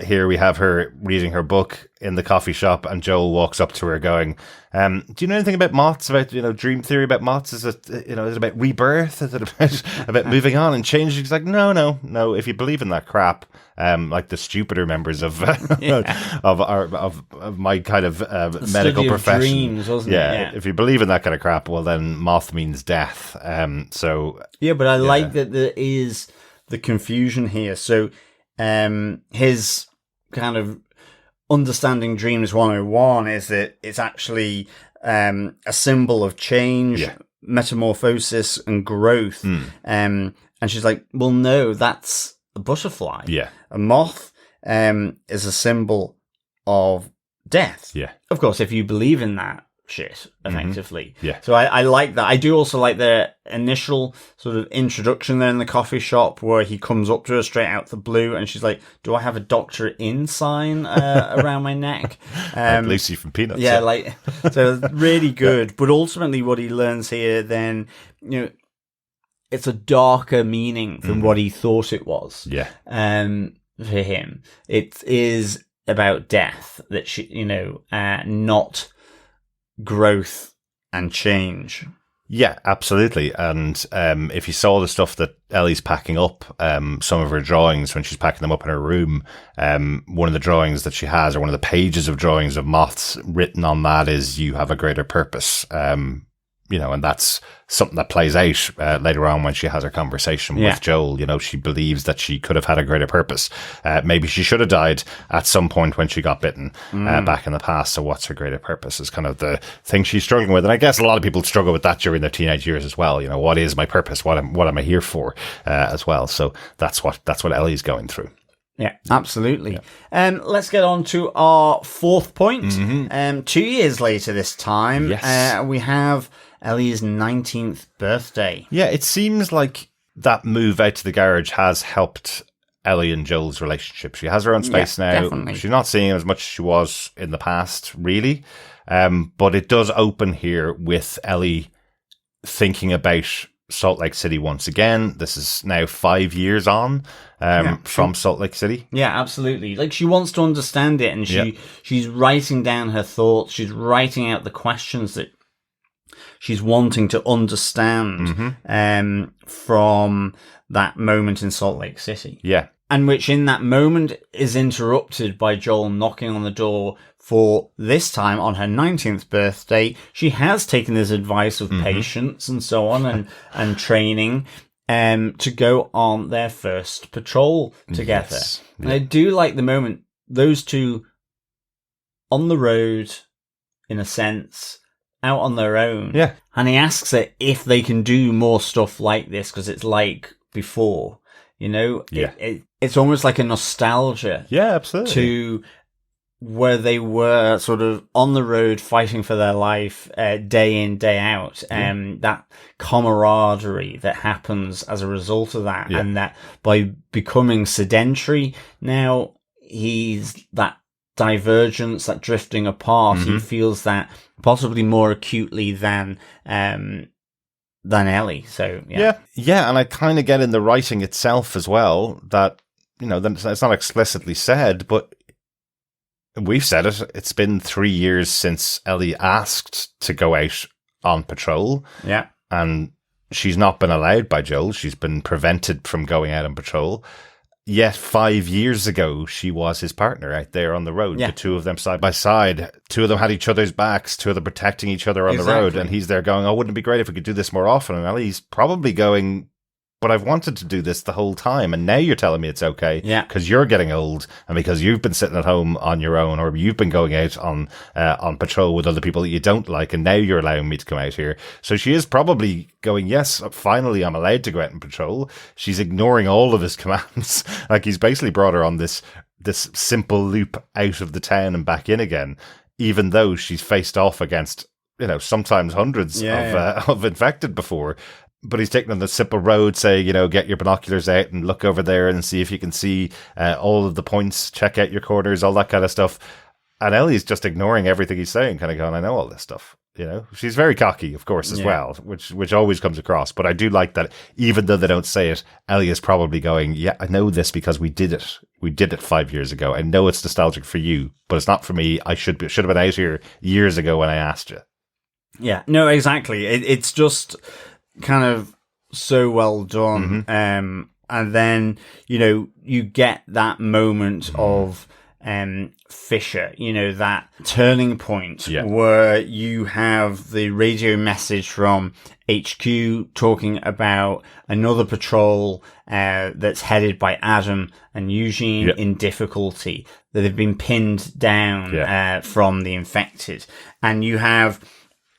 Here we have her reading her book in the coffee shop, and Joel walks up to her going, do you know anything about moths, about, dream theory about moths? Is it, is it about rebirth? Is it about moving on and changing? She's like, no. If you believe in that crap, like the stupider members of of my kind of medical profession. Dreams, wasn't it? Yeah. If you believe in that kind of crap, well, then moth means death. But I like that there is the confusion here. So his kind of understanding dreams 101 is that it's actually a symbol of change, metamorphosis and growth. And she's like, well, no, that's a butterfly. A moth is a symbol of death. Of course, if you believe in that shit, effectively. So I like that. I do also like the initial sort of introduction there in the coffee shop where he comes up to her straight out the blue and she's like, do I have a Doctor In sign around my neck? Like Lucy from Peanuts. So really good. But ultimately what he learns here then, it's a darker meaning than what he thought it was. For him. It is about death, that she, not growth and change. Yeah, absolutely. And if you saw the stuff that Ellie's packing up, some of her drawings when she's packing them up in her room, one of the drawings that she has, or one of the pages of drawings of moths, written on that is, you have a greater purpose. and that's something that plays out later on when she has her conversation with Joel. She believes that she could have had a greater purpose. Maybe she should have died at some point when she got bitten back in the past. So what's her greater purpose is kind of the thing she's struggling with. And I guess a lot of people struggle with that during their teenage years as well. What is my purpose? What am I here for as well? So that's what Ellie's going through. Yeah, absolutely. Let's get on to our fourth point. 2 years later this time, we have Ellie's 19th birthday. Yeah, it seems like that move out to the garage has helped Ellie and Joel's relationship. She has her own space now. Definitely. She's not seeing him as much as she was in the past, really. But it does open here with Ellie thinking about Salt Lake City once again. This is now 5 years on from Salt Lake City. Yeah, absolutely. Like, she wants to understand it, and she's writing down her thoughts. She's writing out the questions that she's wanting to understand from that moment in Salt Lake City. Yeah. And which in that moment is interrupted by Joel knocking on the door for this time on her 19th birthday. She has taken this advice of patience and so on and training to go on their first patrol together. Yes. And I do like the moment, those two on the road, in a sense, out on their own. Yeah. And he asks her if they can do more stuff like this because it's like before. It's almost like a nostalgia. Yeah, absolutely. To where they were sort of on the road fighting for their life day in, day out. That camaraderie that happens as a result of that. And that by becoming sedentary, now he's that divergence, that drifting apart. He feels that possibly more acutely than Ellie. So yeah, and I kind of get in the writing itself as well that it's not explicitly said, but we've said it. It's been 3 years since Ellie asked to go out on patrol. Yeah, and she's not been allowed by Joel. She's been prevented from going out on patrol. Yet 5 years ago, she was his partner out there on the road. The two of them side by side. Two of them had each other's backs. Two of them protecting each other on the road. And he's there going, wouldn't it be great if we could do this more often? And Ellie's probably going, but I've wanted to do this the whole time. And now you're telling me it's okay. Yeah. Because you're getting old and because you've been sitting at home on your own or you've been going out on patrol with other people that you don't like. And now you're allowing me to come out here. So she is probably going, yes, finally I'm allowed to go out and patrol. She's ignoring all of his commands. Like he's basically brought her on this simple loop out of the town and back in again, even though she's faced off against, sometimes hundreds of infected before. But he's taking on the simple road, say, get your binoculars out and look over there and see if you can see all of the points, check out your corners, all that kind of stuff. And Ellie's just ignoring everything he's saying, kind of going, I know all this stuff. She's very cocky, of course, as well, which always comes across. But I do like that, even though they don't say it, Ellie is probably going, yeah, I know this because we did it. We did it 5 years ago. I know it's nostalgic for you, but it's not for me. I should have been out here years ago when I asked you. Yeah, no, exactly. It's just kind of so well done. And then, you get that moment of Fisher, that turning point where you have the radio message from HQ talking about another patrol that's headed by Adam and Eugene in difficulty, that have been pinned down from the infected. And you have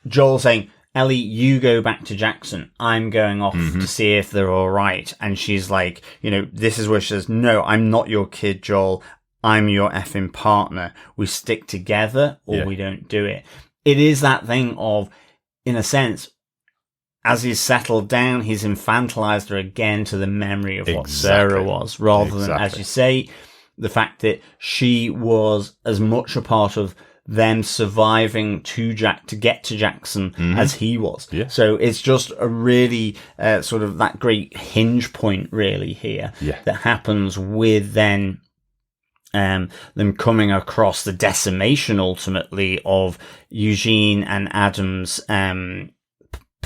Joel saying, Ellie, you go back to Jackson. I'm going off to see if they're all right. And she's like, this is where she says, no, I'm not your kid, Joel. I'm your effing partner. We stick together or we don't do it. It is that thing of, in a sense, as he's settled down, he's infantilized her again to the memory of what Sarah was, rather than, as you say, the fact that she was as much a part of them surviving to get to Jackson as he was. Yeah. So it's just a really sort of that great hinge point really here that happens with then them coming across the decimation ultimately of Eugene and Adam's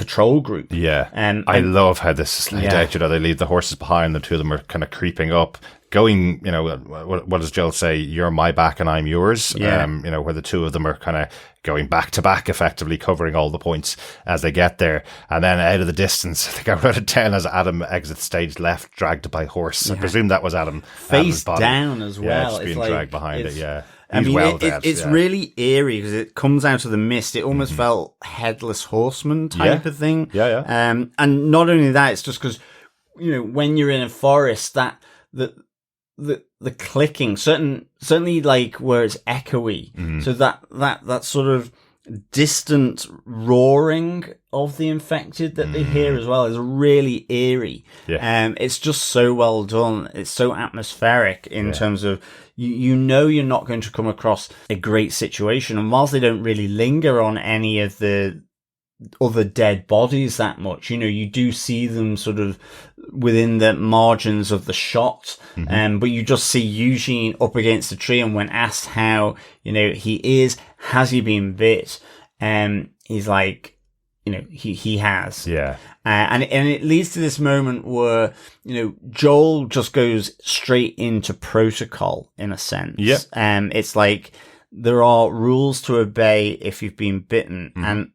patrol group. Yeah. I love how this is laid out. You know, they leave the horses behind. The two of them are kind of creeping up, going, you know, what does Joel say? You're my back and I'm yours. Yeah. You know, where the two of them are kind of going back to back, effectively covering all the points as they get there. And then out of the distance, I think I wrote it down as Adam exits stage left, dragged by horse. I presume that was Adam. Face down as well. Yeah, just being dragged behind it, yeah. I mean, it's really eerie because it comes out of the mist. It almost felt Headless Horseman type of thing. Yeah. And not only that, it's just because, you know, when you're in a forest, that the clicking, certainly like where it's echoey. So that sort of distant roaring of the infected that they hear as well is really eerie. Yeah. It's just so well done. It's so atmospheric in terms of you know you're not going to come across a great situation. And whilst they don't really linger on any of the other dead bodies that much, you know, you do see them sort of within the margins of the shot. But you just see Eugene up against a tree, and when asked how, you know, has he been bit? He's like, you know, he has. Yeah. And it leads to this moment where, you know, Joel just goes straight into protocol in a sense. Yep. It's like there are rules to obey if you've been bitten. And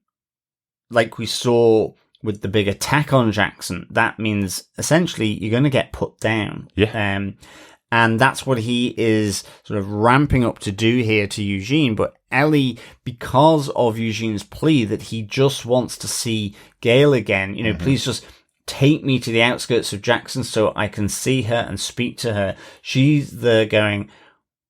like we saw with the big attack on Jackson, that means essentially you're going to get put down. Yeah. And that's what he is sort of ramping up to do here to Eugene. But Ellie, because of Eugene's plea that he just wants to see Gail again, you know, please just take me to the outskirts of Jackson so I can see her and speak to her. She's there going,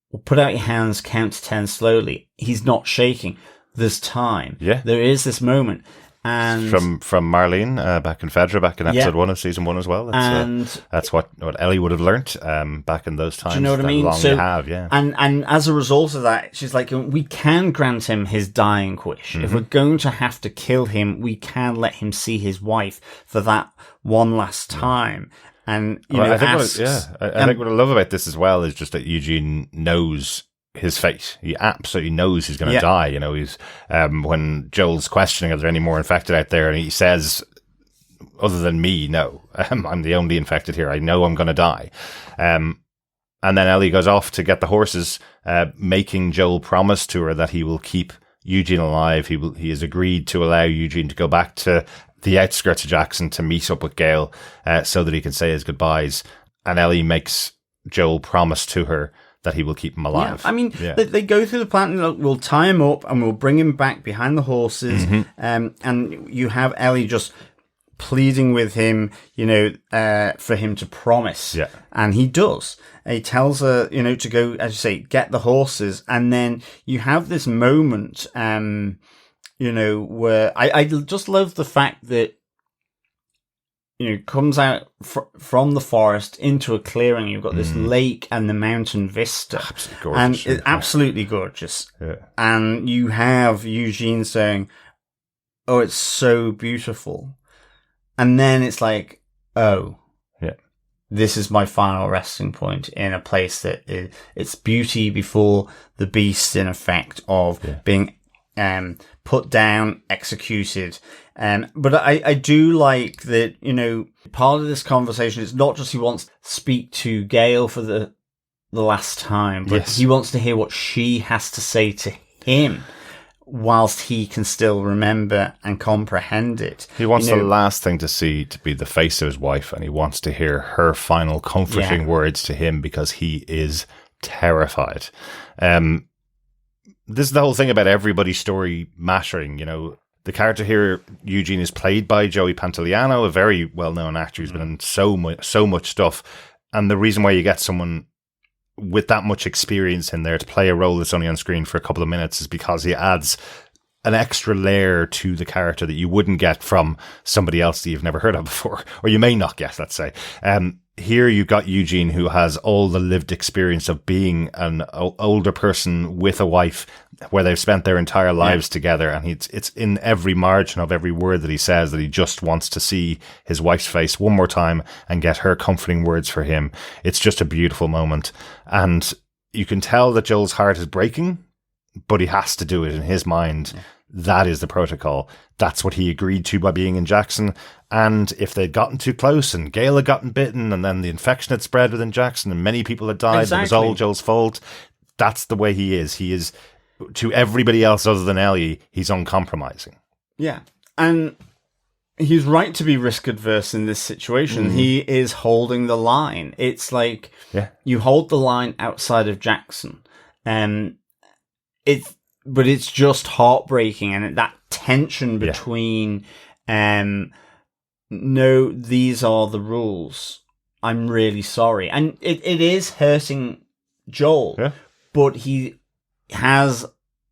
well, put out your hands, count to 10 slowly. He's not shaking. There's time. Yeah. There is this moment. And from Marlene back in Fedra, back in episode 1 of season 1 as well. That's what Ellie would have learnt back in those times. Do you know what I mean? Long you have, yeah. And as a result of that, she's like, we can grant him his dying wish. If we're going to have to kill him, we can let him see his wife for that one last time. And you know, I think what I love about this as well is just that Eugene knows his fate. He absolutely knows he's going to die. You know, he's when Joel's questioning, are there any more infected out there? And he says, other than me, no. I'm the only infected here. I know I'm going to die. And then Ellie goes off to get the horses, making Joel promise to her that he will keep Eugene alive. He has agreed to allow Eugene to go back to the outskirts of Jackson to meet up with Gail, so that he can say his goodbyes. And Ellie makes Joel promise to her that he will keep him alive. Yeah, I mean, they go through the plan. Look, we'll tie him up and we'll bring him back behind the horses. And you have Ellie just pleading with him, you know, for him to promise. Yeah. And he does. He tells her, you know, to go, as you say, get the horses. And then you have this moment, you know, where I just love the fact that, you know, comes out from the forest into a clearing. You've got this lake and the mountain vista. Absolutely gorgeous. And it's absolutely gorgeous. Yeah. And you have Eugene saying, oh, it's so beautiful. And then it's like, oh, this is my final resting point in a place that it's beauty before the beast, in effect, of being put down, executed. But I do like that, you know, part of this conversation is not just he wants to speak to Gail for the last time, but he wants to hear what she has to say to him whilst he can still remember and comprehend it. He wants the last thing to see to be the face of his wife, and he wants to hear her final comforting words to him because he is terrified. This is the whole thing about everybody's story mattering, you know. The character here, Eugene, is played by Joey Pantoliano, a very well-known actor who's been in so much stuff. And the reason why you get someone with that much experience in there to play a role that's only on screen for a couple of minutes is because he adds an extra layer to the character that you wouldn't get from somebody else that you've never heard of before, or you may not get, let's say. Here you've got Eugene, who has all the lived experience of being an older person with a wife where they've spent their entire lives together. And it's in every margin of every word that he says that he just wants to see his wife's face one more time and get her comforting words for him. It's just a beautiful moment. And you can tell that Joel's heart is breaking, but he has to do it in his mind. that is the protocol. That's what he agreed to by being in Jackson. And if they'd gotten too close and Gale had gotten bitten and then the infection had spread within Jackson and many people had died, It was all Joel's fault. That's the way he is. He is, to everybody else other than Ellie, he's uncompromising. Yeah. And he's right to be risk adverse in this situation. He is holding the line. It's like you hold the line outside of Jackson. But it's just heartbreaking, and that tension between no, these are the rules. I'm really sorry. And it is hurting Joel, but he has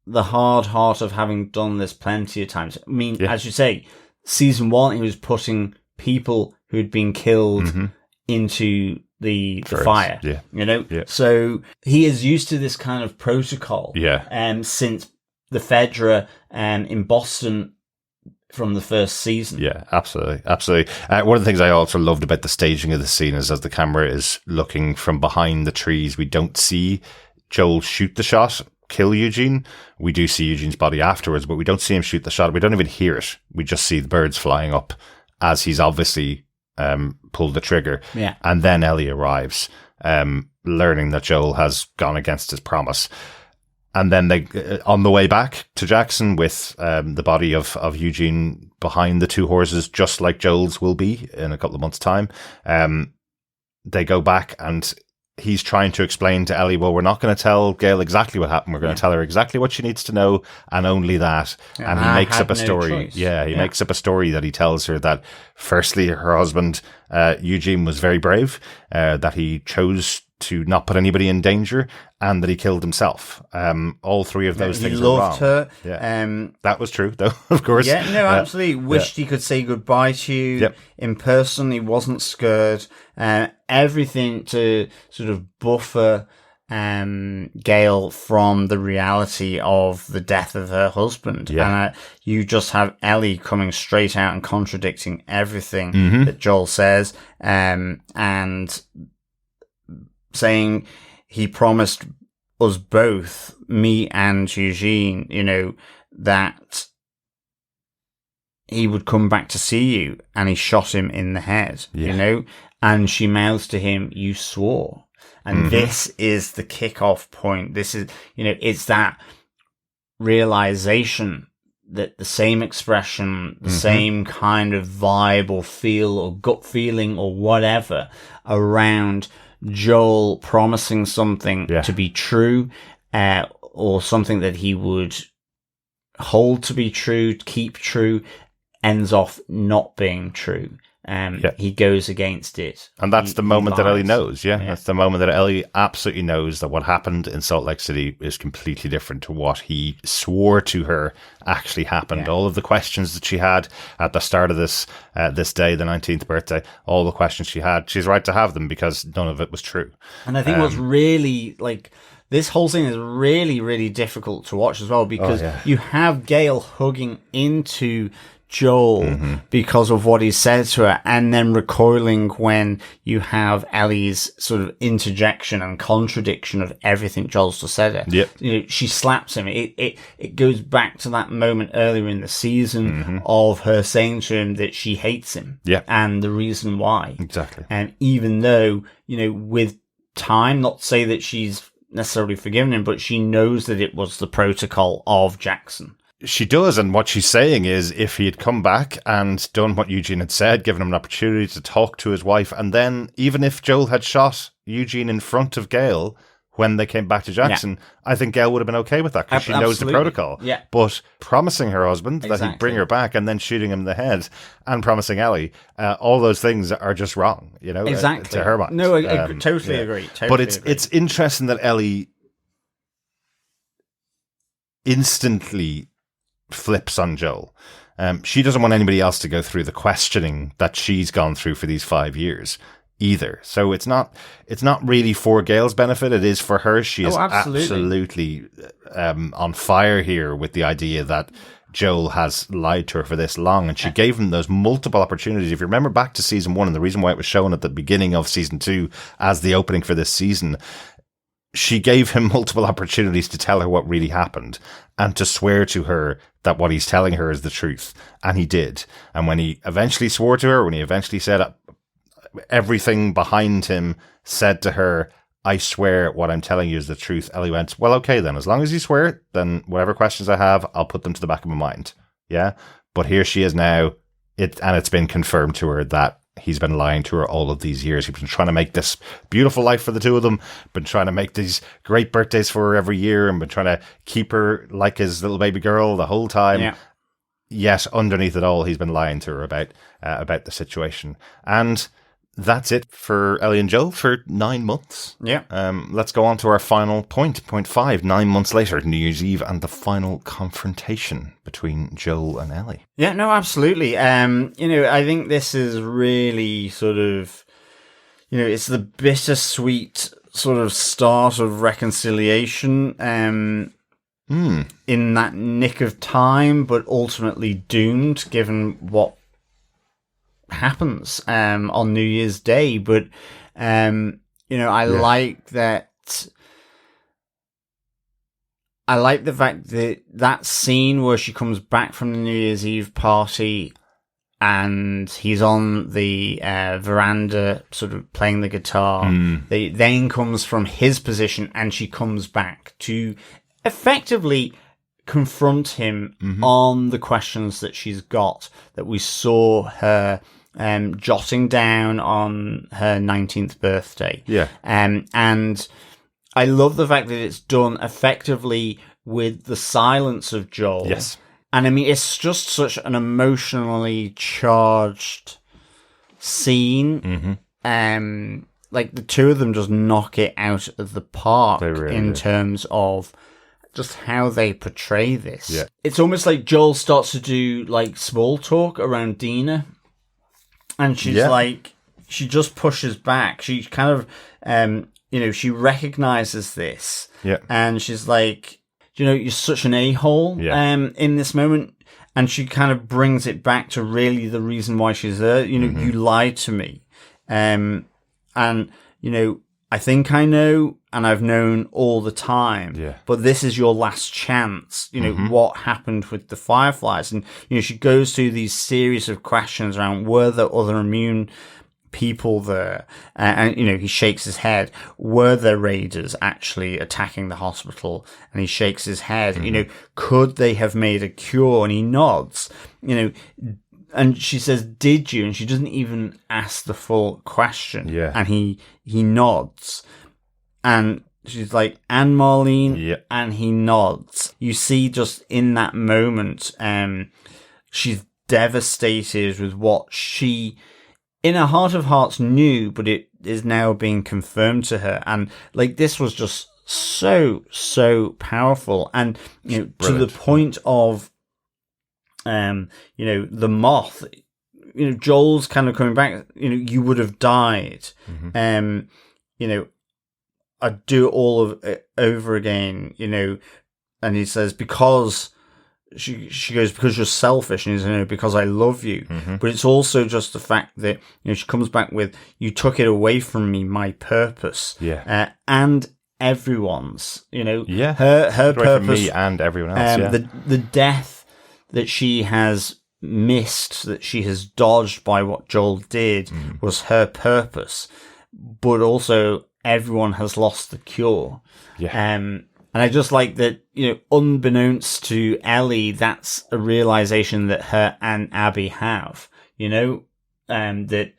the hard heart of having done this plenty of times. I mean, as you say, season 1, he was putting people who had been killed into the fire, you know? Yeah. So he is used to this kind of protocol since the Fedra in Boston from the first season. Yeah, absolutely. Absolutely. One of the things I also loved about the staging of the scene is as the camera is looking from behind the trees, we don't see Joel shoot the shot, kill Eugene. We do see Eugene's body afterwards, but we don't see him shoot the shot. We don't even hear it. We just see the birds flying up as he's obviously pulled the trigger. Yeah. And then Ellie arrives, learning that Joel has gone against his promise. And then they, on the way back to Jackson with the body of Eugene behind the 2 horses, just like Joel's will be in a couple of months' time, they go back and he's trying to explain to Ellie, well, we're not going to tell Gale exactly what happened. We're going to tell her exactly what she needs to know and only that. And he makes up a story. He makes up a story that he tells her that firstly, her husband, Eugene, was very brave, that he chose to not put anybody in danger, and that he killed himself. All 3 of those things are wrong. He loved her. Yeah. That was true, though, of course. Yeah, no, absolutely. Wished he could say goodbye to you in person. He wasn't scared. Everything to sort of buffer Gale from the reality of the death of her husband. Yeah. And you just have Ellie coming straight out and contradicting everything that Joel says, and saying he promised us both, me and Eugene, you know, that he would come back to see you, and he shot him in the head, you know, and she mouths to him, you swore. And this is the kickoff point. This is, you know, it's that realization that the same expression, the same kind of vibe or feel or gut feeling or whatever around Joel promising something to be true, or something that he would hold to be true, keep true, ends off not being true. He goes against it. And that's the moment that Ellie knows, That's the moment that Ellie absolutely knows that what happened in Salt Lake City is completely different to what he swore to her actually happened. All of the questions that she had at the start of this day, the 19th birthday, all the questions she had, she's right to have them because none of it was true. And I think what's really, like, this whole scene is really, really difficult to watch as well, because you have Gale hugging into Joel because of what he said to her, and then recoiling when you have Ellie's sort of interjection and contradiction of everything Joel's just said. Yep. You know, she slaps him. It goes back to that moment earlier in the season of her saying to him that she hates him. Yeah. And the reason why. Exactly. And even though, you know, with time, not to say that she's necessarily forgiven him, but she knows that it was the protocol of Jackson. She does, and what she's saying is if he had come back and done what Eugene had said, given him an opportunity to talk to his wife, and then even if Joel had shot Eugene in front of Gale when they came back to Jackson, I think Gale would have been okay with that because she knows the protocol. Yeah. But promising her husband that he'd bring her back and then shooting him in the head and promising Ellie, all those things are just wrong, you know, to her mind. No, I totally agree. But it's interesting that Ellie instantly flips on Joel. She doesn't want anybody else to go through the questioning that she's gone through for these 5 years either. So it's not really for Gale's benefit. It is for her. She is absolutely on fire here with the idea that Joel has lied to her for this long, and she gave him those multiple opportunities. If you remember back to season 1, and the reason why it was shown at the beginning of season 2 as the opening for this season, she gave him multiple opportunities to tell her what really happened and to swear to her that what he's telling her is the truth. And he did. And when he eventually swore to her, when he eventually said everything behind him said to her, I swear what I'm telling you is the truth, Ellie went, well, okay then. As long as you swear, then whatever questions I have, I'll put them to the back of my mind. Yeah? But here she is now, and it's been confirmed to her that he's been lying to her all of these years. He's been trying to make this beautiful life for the two of them, been trying to make these great birthdays for her every year, and been trying to keep her like his little baby girl the whole time. Yeah. Yet underneath it all, he's been lying to her about the situation. And that's it for Ellie and Joel for 9 months. Yeah. Let's go on to our final point 5. 9 months later, New Year's Eve, and the final confrontation between Joel and Ellie. Yeah, no, absolutely. I think this is really sort of, it's the bittersweet sort of start of reconciliation in that nick of time, but ultimately doomed given what happens on New Year's Day. But like that. I like the fact that scene where she comes back from the New Year's Eve party and he's on the veranda sort of playing the guitar. They then comes from his position and she comes back to effectively confront him on the questions that she's got, that we saw her jotting down on her 19th birthday. Yeah. And I love the fact that it's done effectively with the silence of Joel. Yes. And I mean, it's just such an emotionally charged scene. Like the two of them just knock it out of the park in terms of just how they portray this. Yeah. It's almost like Joel starts to do like small talk around Dina. And she's like, she just pushes back. She kind of, she recognizes this. Yeah. And she's like, you're such an a-hole in this moment. And she kind of brings it back to really the reason why she's there. You lied to me. And, I think I know, and I've known all the time. Yeah. But this is your last chance. What happened with the Fireflies? And, she goes through these series of questions around, were there other immune people there? And he shakes his head. Were there raiders actually attacking the hospital? And he shakes his head. Could they have made a cure? And he nods. And she says, did you? And she doesn't even ask the full question. Yeah. And he nods. And she's like, and Marlene? Yeah. And he nods. You see just in that moment, she's devastated with what she, in her heart of hearts, knew, but it is now being confirmed to her. And like, this was just so powerful. And, to the point of, the moth, Joel's kind of coming back, you would have died. I'd do it all of it over again, and he says, because she goes, because you're selfish, and he's, because I love you. But it's also just the fact that, she comes back with, you took it away from me, my purpose. Yeah. And everyone's, her Away purpose. from me and everyone else, The death that she has missed, that she has dodged by what Joel did, was her purpose. But also, everyone has lost the cure. Yeah. And I just like that, unbeknownst to Ellie, that's a realization that her and Abby have, that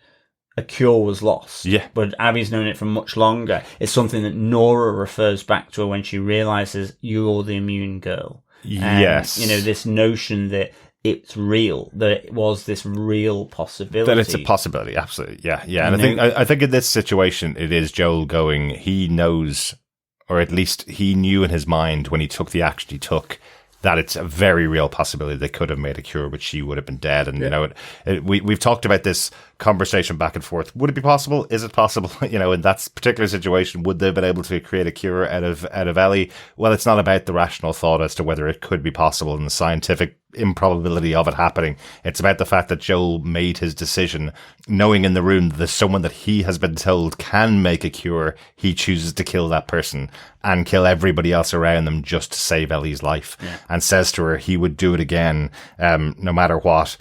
a cure was lost. Yeah. But Abby's known it for much longer. It's something that Nora refers back to her when she realizes you're the immune girl. Yes. This notion that it's real, that it was this real possibility. That it's a possibility, absolutely. Yeah, yeah. And I think in this situation, it is Joel going, he knows, or at least he knew in his mind when he took the action he took, that it's a very real possibility they could have made a cure, but she would have been dead. And, we've talked about this conversation back and forth. Would it be possible? Is it possible? In that particular situation, would they have been able to create a cure out of Ellie? Well, it's not about the rational thought as to whether it could be possible and the scientific improbability of it happening. It's about the fact that Joel made his decision, knowing in the room that there's someone that he has been told can make a cure. He chooses to kill that person and kill everybody else around them just to save Ellie's life, and says to her he would do it again, no matter what,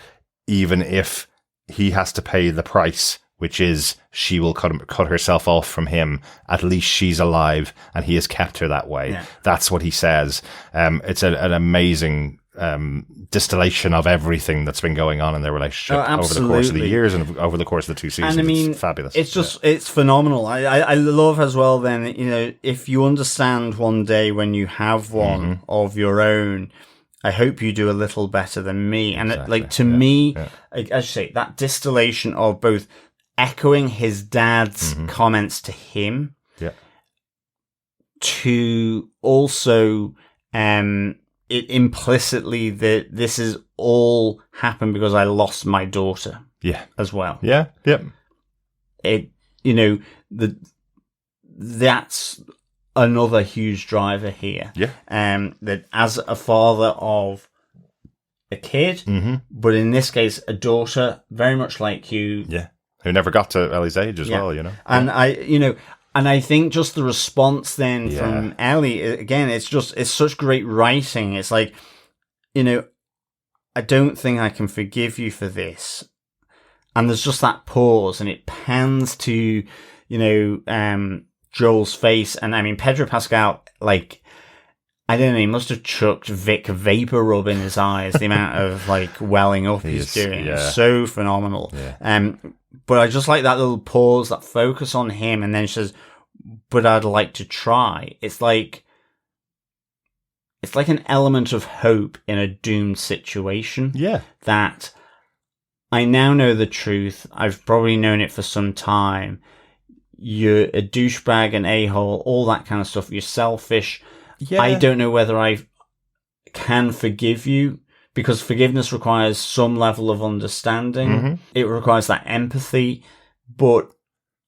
even if he has to pay the price, which is she will cut herself off from him. At least she's alive, and he has kept her that way. Yeah. That's what he says. It's an amazing distillation of everything that's been going on in their relationship over the course of the years and over the course of the 2 seasons. And it's fabulous. It's just, it's phenomenal. I love as well then, if you understand one day when you have one of your own, I hope you do a little better than me. And me, as you say, that distillation of both echoing his dad's comments to him, to also it implicitly that this is all happened because I lost my daughter. Yeah. As well. Yeah. Yep. That's another huge driver here. Yeah. That as a father of a kid, but in this case, a daughter, very much like you. Yeah. Who never got to Ellie's age as well, And I think just the response then from Ellie, again, it's such great writing. It's like, I don't think I can forgive you for this. And there's just that pause, and it pans to, Joel's face. And I mean, Pedro Pascal, I don't know, he must have chucked Vic Vapor Rub in his eyes, the amount of welling up he's doing. Yeah. It's so phenomenal. Yeah. But I just like that little pause, that focus on him, and then she says, but I'd like to try. It's like an element of hope in a doomed situation. Yeah. That I now know the truth. I've probably known it for some time. You're a douchebag, an a-hole, all that kind of stuff. You're selfish. Yeah. I don't know whether I can forgive you, because forgiveness requires some level of understanding. It requires that empathy, but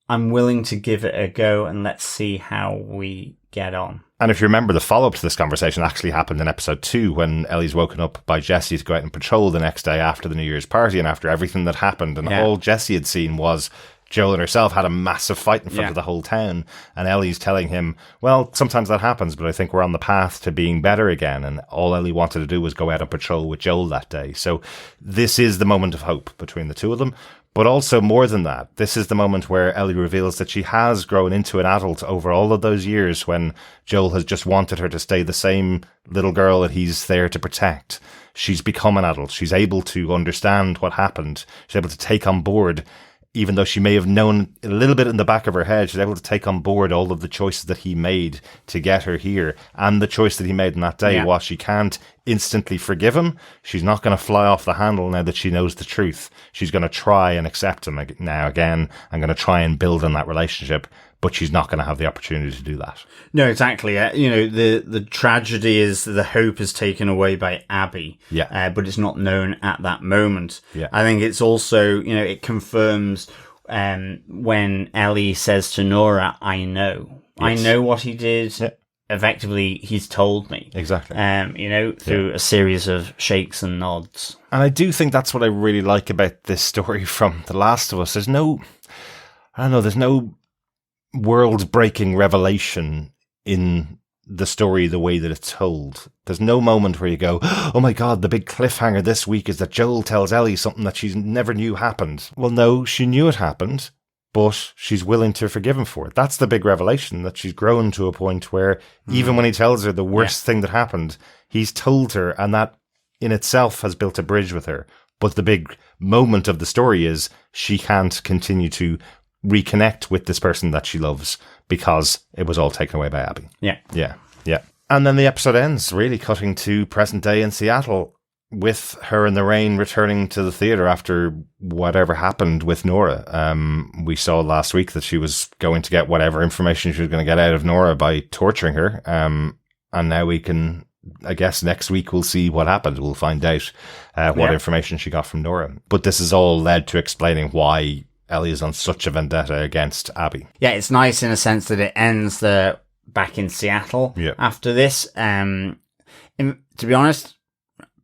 I'm willing to give it a go, and let's see how we get on. And if you remember, the follow-up to this conversation actually happened in episode 2, when Ellie's woken up by Jesse to go out and patrol the next day after the New Year's party and after everything that happened. And all Jesse had seen was Joel and herself had a massive fight in front of the whole town, and Ellie's telling him, well, sometimes that happens, but I think we're on the path to being better again. And all Ellie wanted to do was go out and patrol with Joel that day. So this is the moment of hope between the two of them. But also more than that, this is the moment where Ellie reveals that she has grown into an adult over all of those years, when Joel has just wanted her to stay the same little girl that he's there to protect. She's become an adult. She's able to understand what happened. She's able to take on board, even though she may have known a little bit in the back of her head, she's able to take on board all of the choices that he made to get her here. And the choice that he made on that day, while she can't instantly forgive him, she's not going to fly off the handle now that she knows the truth. She's going to try and accept him now again. I'm going to try and build on that relationship, but she's not going to have the opportunity to do that. No, exactly. The tragedy is that the hope is taken away by Abby. Yeah. But it's not known at that moment. Yeah. I think it's also, it confirms when Ellie says to Nora, I know. Yes. I know what he did. Yeah. Effectively, he's told me. Exactly. Through a series of shakes and nods. And I do think that's what I really like about this story from The Last of Us. There's no world-breaking revelation in the story the way that it's told. There's no moment where you go, oh my God, the big cliffhanger this week is that Joel tells Ellie something that she never knew happened. Well, no, she knew it happened, but she's willing to forgive him for it. That's the big revelation, that she's grown to a point where even when he tells her the worst thing that happened, he's told her, and that in itself has built a bridge with her. But the big moment of the story is she can't continue to reconnect with this person that she loves because it was all taken away by Abby. Yeah. And then the episode ends, really cutting to present day in Seattle, with her in the rain returning to the theatre after whatever happened with Nora. We saw last week that she was going to get whatever information she was going to get out of Nora by torturing her. And now we can I guess next week we'll see what happened. We'll find out what information she got from Nora. But this has all led to explaining why Ellie is on such a vendetta against Abby. Yeah, it's nice in a sense that it ends back in Seattle after this. To be honest,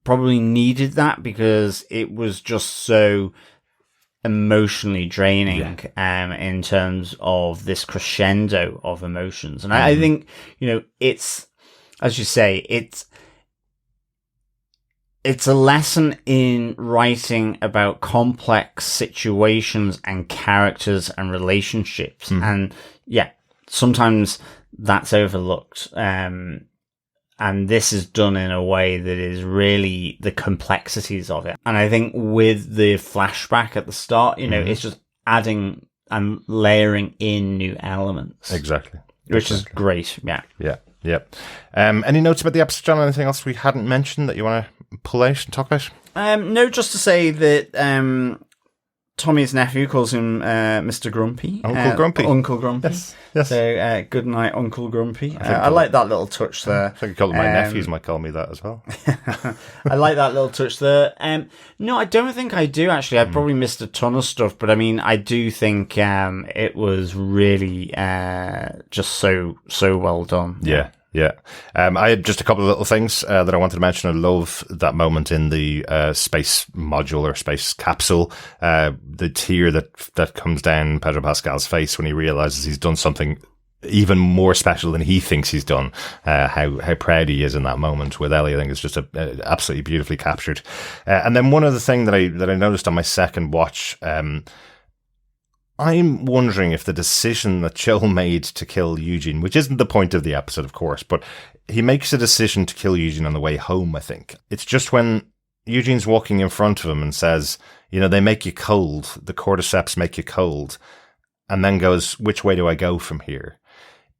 probably needed that because it was just so emotionally draining in terms of this crescendo of emotions. And I think, it's, as you say, it's a lesson in writing about complex situations and characters and relationships. And sometimes that's overlooked. And this is done in a way that is really the complexities of it. And I think with the flashback at the start, it's just adding and layering in new elements. Exactly. Which is great. Yeah. Yeah. Yep. Any notes about the episode, John? Anything else we hadn't mentioned that you want to pull out and talk about? No, just to say that Tommy's nephew calls him Mr. Grumpy. Uncle Grumpy. Uncle Grumpy. Yes. So, good night, Uncle Grumpy. I like that little touch there. I think a couple of my nephews might call me that as well. I like that little touch there. No, I don't think I do, actually. I probably missed a ton of stuff, but I mean, I do think it was really just so well done. Yeah. Yeah. I had just a couple of little things that I wanted to mention. I love that moment in the space module or space capsule, the tear that comes down Pedro Pascal's face when he realizes he's done something even more special than he thinks he's done. How proud he is in that moment with Ellie, I think, is just absolutely beautifully captured. And then one other thing that I noticed on my second watch, I'm wondering if the decision that Joel made to kill Eugene, which isn't the point of the episode, of course, but he makes a decision to kill Eugene on the way home, I think. It's just when Eugene's walking in front of him and says, they make you cold, the cordyceps make you cold, and then goes, which way do I go from here?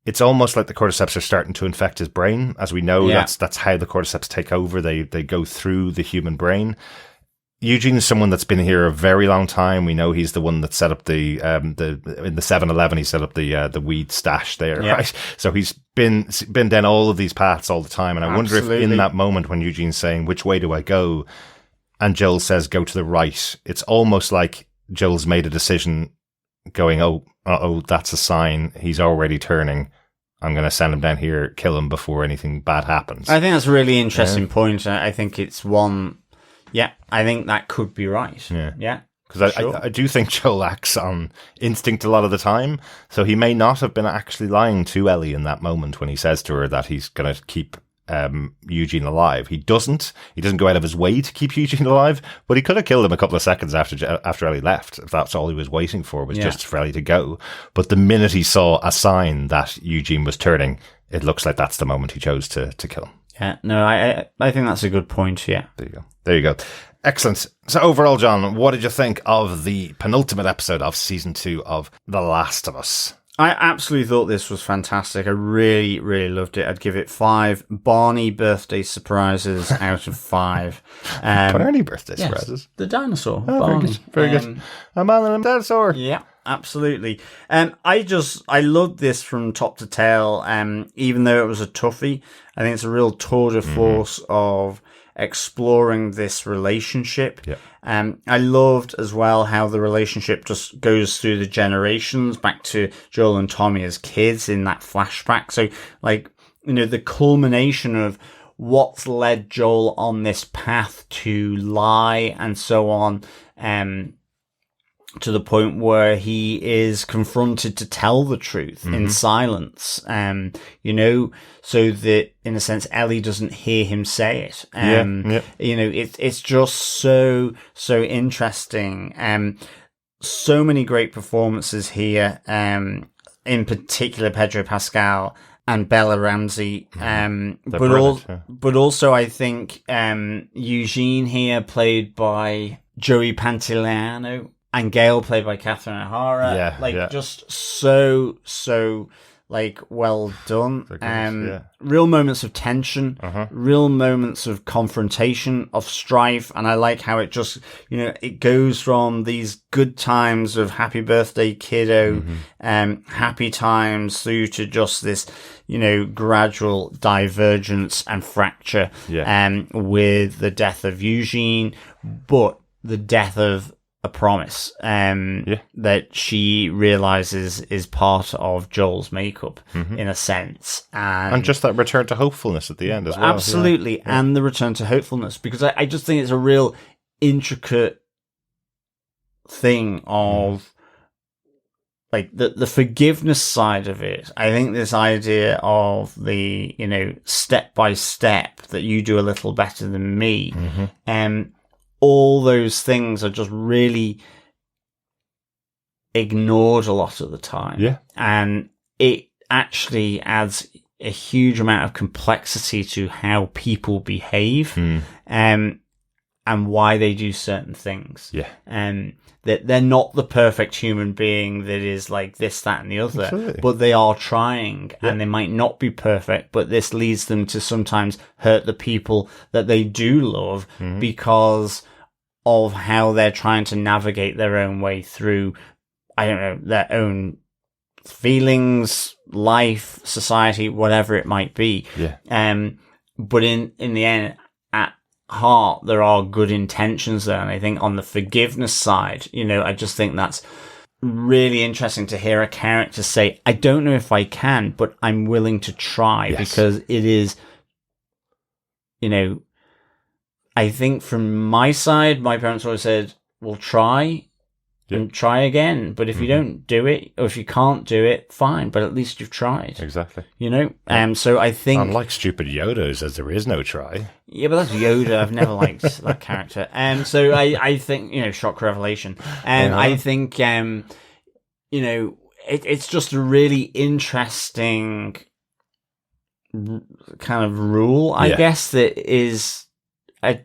It's almost like the cordyceps are starting to infect his brain. As we know, that's how the cordyceps take over. They go through the human brain. Eugene is someone that's been here a very long time. We know he's the one that set up in the 7-Eleven, he set up the weed stash there, right? So he's been down all of these paths all the time. And I wonder if in that moment when Eugene's saying, which way do I go? And Joel says, go to the right. It's almost like Joel's made a decision going, that's a sign. He's already turning. I'm going to send him down here, kill him before anything bad happens. I think that's a really interesting point. I think it's one... Yeah, I think that could be right. Yeah. Because I do think Joel acts on instinct a lot of the time, so he may not have been actually lying to Ellie in that moment when he says to her that he's going to keep Eugene alive. He doesn't go out of his way to keep Eugene alive, but he could have killed him a couple of seconds after Ellie left, if that's all he was waiting for, was just for Ellie to go. But the minute he saw a sign that Eugene was turning, it looks like that's the moment he chose to kill him. Yeah, no, I think that's a good point, yeah. There you go. Excellent. So overall, John, what did you think of the penultimate episode of season 2 of The Last of Us? I absolutely thought this was fantastic. I really, really loved it. I'd give it 5 Barney birthday surprises out of 5. Barney birthday surprises? The dinosaur. Oh, Barney. Very good. A man and a dinosaur. Yeah. Absolutely. I loved this from top to tail. Even though it was a toughie, I think it's a real tour de force of exploring this relationship. Yeah. I loved as well how the relationship just goes through the generations back to Joel and Tommy as kids in that flashback. So the culmination of what's led Joel on this path to lie and so on, to the point where he is confronted to tell the truth in silence, so that in a sense Ellie doesn't hear him say it. It's just so interesting. So many great performances here. In particular, Pedro Pascal and Bella Ramsey. But also I think Eugene here, played by Joey Pantoliano, and Gail, played by Catherine O'Hara. Just so like well done. Yeah. Real moments of tension, real moments of confrontation, of strife, and I like how it just, it goes from these good times of happy birthday kiddo, happy times through to just this, gradual divergence and fracture, with the death of Eugene, but the death of a promise that she realizes is part of Joel's makeup in a sense, and just that return to hopefulness at the end as well. Absolutely, and the return to hopefulness, because I just think it's a real intricate thing of like the forgiveness side of it. I think this idea of the step by step that you do a little better than me, all those things are just really ignored a lot of the time. Yeah. And it actually adds a huge amount of complexity to how people behave, and why they do certain things. Yeah. That they're not the perfect human being that is like this, that, and the other, Absolutely. But they are trying, and they might not be perfect, but this leads them to sometimes hurt the people that they do love because of how they're trying to navigate their own way through, their own feelings, life, society, whatever it might be. Yeah. But in the end, at heart, there are good intentions there. And I think on the forgiveness side, I just think that's really interesting to hear a character say, I don't know if I can, but I'm willing to try, because it is, I think from my side, my parents always said, well, try and try again. But if you don't do it, or if you can't do it, fine, but at least you've tried. Exactly. So I think... Unlike stupid Yoda, says there is no try. Yeah, but that's Yoda. I've never liked that character. So I think, shock revelation. I think, it's just a really interesting kind of rule, I guess, that is...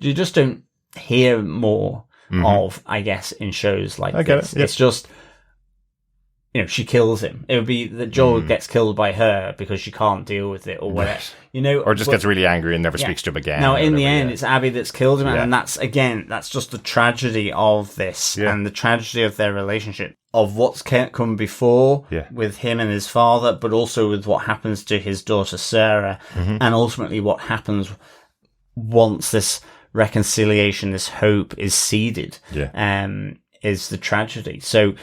you just don't hear more of, I guess, in shows like this. It's just, she kills him. It would be that Joel gets killed by her because she can't deal with it or whatever. Or just gets really angry and never speaks to him again. Now, in the end, it's Abby that's killed him, and that's just the tragedy of this and the tragedy of their relationship, of what's come before with him and his father, but also with what happens to his daughter Sarah, and ultimately what happens once this reconciliation, this hope is seeded, is the tragedy. So,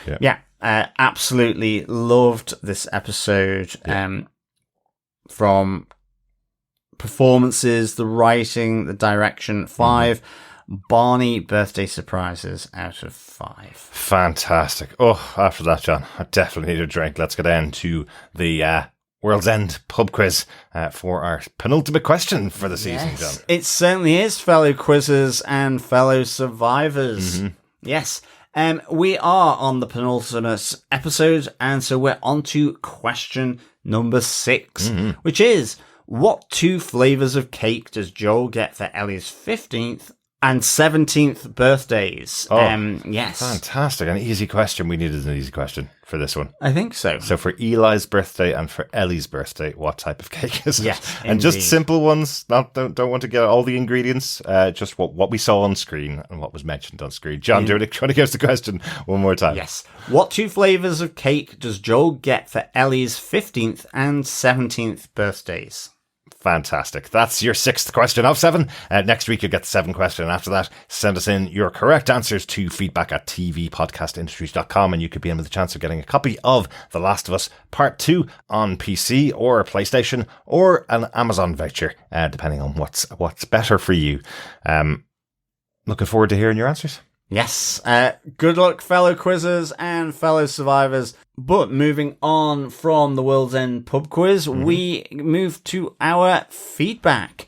absolutely loved this episode, from performances, the writing, the direction. 5 Barney birthday surprises out of 5. Fantastic. Oh, after that, John, I definitely need a drink. Let's get down to the World's End pub quiz for our penultimate question for the season, John. It certainly is, fellow quizzers and fellow survivors. Yes. We are on the penultimate episode, and so we're on to question number 6, which is, what 2 flavours of cake does Joel get for Ellie's 15th and 17th birthdays? Yes. Fantastic. An easy question. We needed an easy question for this one. I think so. So for Eli's birthday and for Ellie's birthday, what type of cake is it? Yes, and indeed. Just simple ones. Don't want to get all the ingredients. Just what we saw on screen and what was mentioned on screen. John, do you want to give us the question one more time? Yes. What 2 flavours of cake does Joel get for Ellie's 15th and 17th birthdays? Fantastic. That's your 6th question of 7. Next week, you'll get the 7th question. And after that, send us in your correct answers to feedback@tvpodcastindustries.com, and you could be in with a chance of getting a copy of The Last of Us Part 2 on PC or PlayStation, or an Amazon voucher, depending on what's better for you. Looking forward to hearing your answers. Yes. Good luck, fellow quizzers and fellow survivors. But moving on from the World's End pub quiz, we move to our feedback.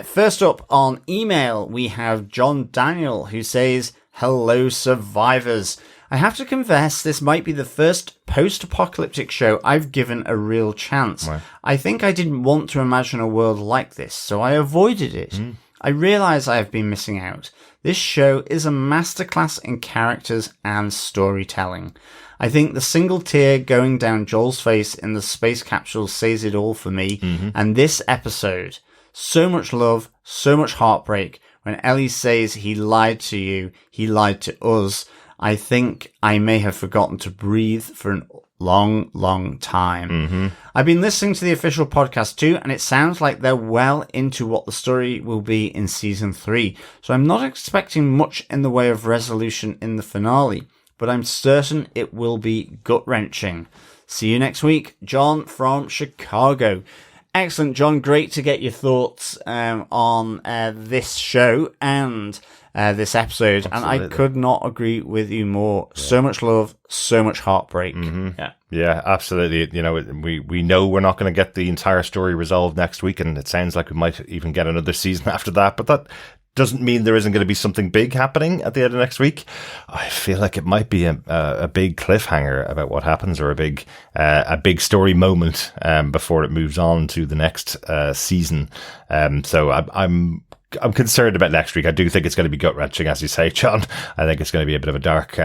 First up on email, we have John Daniel, who says, hello, survivors. I have to confess, this might be the first post-apocalyptic show I've given a real chance. Right. I think I didn't want to imagine a world like this, so I avoided it. I realise I have been missing out. This show is a masterclass in characters and storytelling. I think the single tear going down Joel's face in the space capsule says it all for me. And this episode, so much love, so much heartbreak. When Ellie says he lied to you, he lied to us, I think I may have forgotten to breathe for an long, long time. I've been listening to the official podcast too, and it sounds like they're well into what the story will be in season 3. So I'm not expecting much in the way of resolution in the finale, but I'm certain it will be gut-wrenching. See you next week. John from Chicago. Excellent, John. Great to get your thoughts on this show and this episode. Absolutely. And I could not agree with you more. Yeah. So much love, so much heartbreak. Yeah, absolutely. You know, we know we're not going to get the entire story resolved next week, and it sounds like we might even get another season after that, but that doesn't mean there isn't going to be something big happening at the end of next week. I feel like it might be a big cliffhanger about what happens, or a big story moment before it moves on to the next season. So I'm concerned about next week. I do think it's going to be gut-wrenching, as you say, John. I think it's going to be a bit of a dark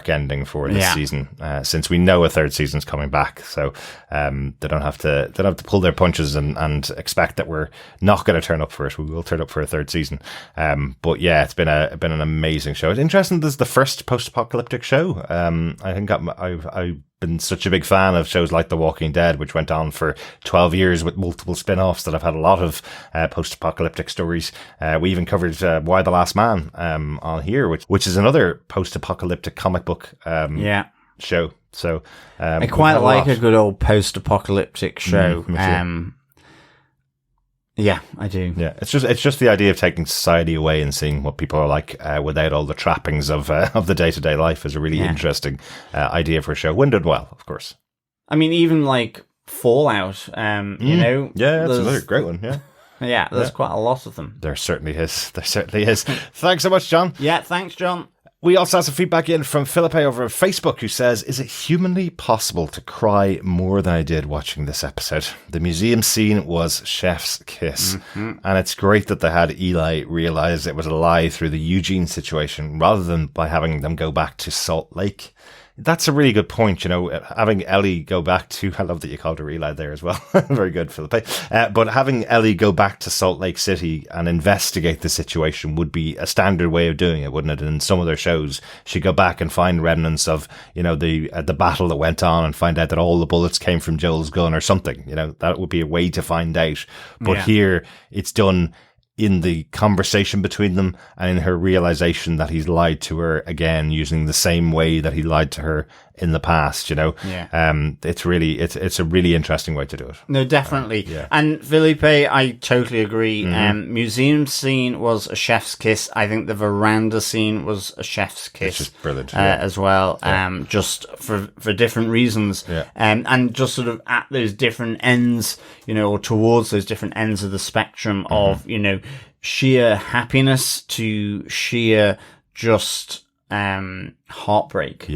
ending for this season, since we know a third season's coming back. So they don't have to pull their punches and expect that we're not going to turn up for it. We will turn up for a third season. But yeah, it's been an amazing show. It's interesting. This is the first post-apocalyptic show. I think I've been such a big fan of shows like The Walking Dead, which went on for 12 years with multiple spin-offs, that have had a lot of post-apocalyptic stories. We even covered Why the Last Man on here, which is another post-apocalyptic comic book show. So I quite like a good old post-apocalyptic show. Yeah, I do. Yeah, it's just the idea of taking society away and seeing what people are like without all the trappings of the day-to-day life is a really interesting idea for a show. When done well, of course. I mean, even like Fallout, you know? Yeah, that's another great one, yeah. Yeah, there's quite a lot of them. There certainly is. Thanks so much, John. Yeah, thanks, John. We also have some feedback in from Philippe over on Facebook, who says, is it humanly possible to cry more than I did watching this episode? The museum scene was chef's kiss. And it's great that they had Eli realize it was a lie through the Eugene situation, rather than by having them go back to Salt Lake. That's a really good point, you know, having Ellie go back to, I love that you called her Eli there as well. Very good, Philippe. But having Ellie go back to Salt Lake City and investigate the situation would be a standard way of doing it, wouldn't it? In some of their shows, she'd go back and find remnants of, you know, the battle that went on, and find out that all the bullets came from Joel's gun or something. You know, that would be a way to find out. But here, it's done in the conversation between them, and in her realization that he's lied to her again, using the same way that he lied to her in the past, you know. It's a really interesting way to do it. No, definitely. And Felipe, I totally agree. Museum scene was a chef's kiss. I think the veranda scene was a chef's kiss. Which is brilliant. As well. Just for different reasons. And just sort of at those different ends, you know, or towards those different ends of the spectrum of, you know, sheer happiness to sheer just heartbreak.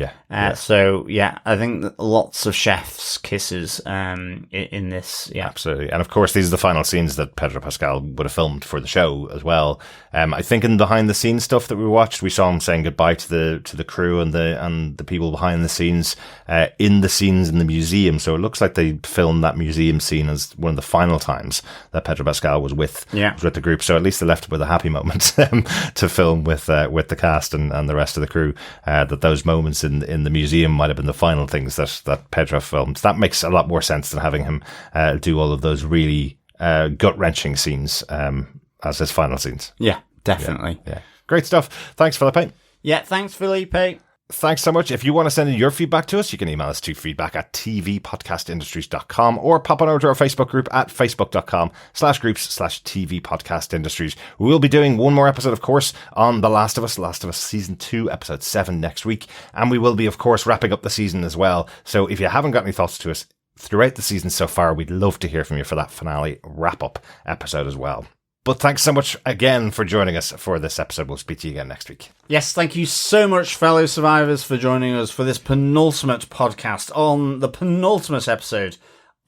So I think that lots of chef's kisses in this. Absolutely. And of course, these are the final scenes that Pedro Pascal would have filmed for the show as well. I think in behind the scenes stuff that we watched, we saw him saying goodbye to the crew and the people behind the scenes in the scenes in the museum. So it looks like they filmed that museum scene as one of the final times that Pedro Pascal was with the group. So at least they left it with a happy moment to film with the cast and the rest of the crew. That those moments in the museum might have been the final things that Pedro filmed. That makes a lot more sense than having him do all of those really gut-wrenching scenes as his final scenes. Yeah, definitely. Yeah. Great stuff. Thanks, Felipe. Yeah, thanks, Felipe. Thanks so much. If you want to send in your feedback to us, you can email us to feedback@tvpodcastindustries.com, or pop on over to our Facebook group at facebook.com/groups/tvpodcastindustries. We will be doing one more episode, of course, on The Last of Us Season 2, Episode 7 next week. And we will be, of course, wrapping up the season as well. So if you haven't got any thoughts to us throughout the season so far, we'd love to hear from you for that finale wrap-up episode as well. But thanks so much again for joining us for this episode. We'll speak to you again next week. Yes, thank you so much, fellow survivors, for joining us for this penultimate podcast on the penultimate episode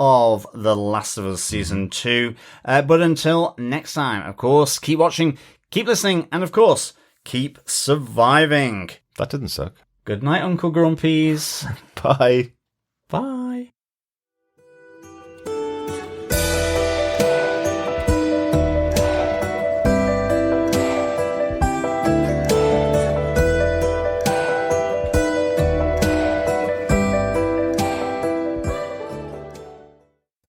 of The Last of Us Season 2. But until next time, of course, keep watching, keep listening, and of course, keep surviving. That didn't suck. Good night, Uncle Grumpies. Bye. Bye.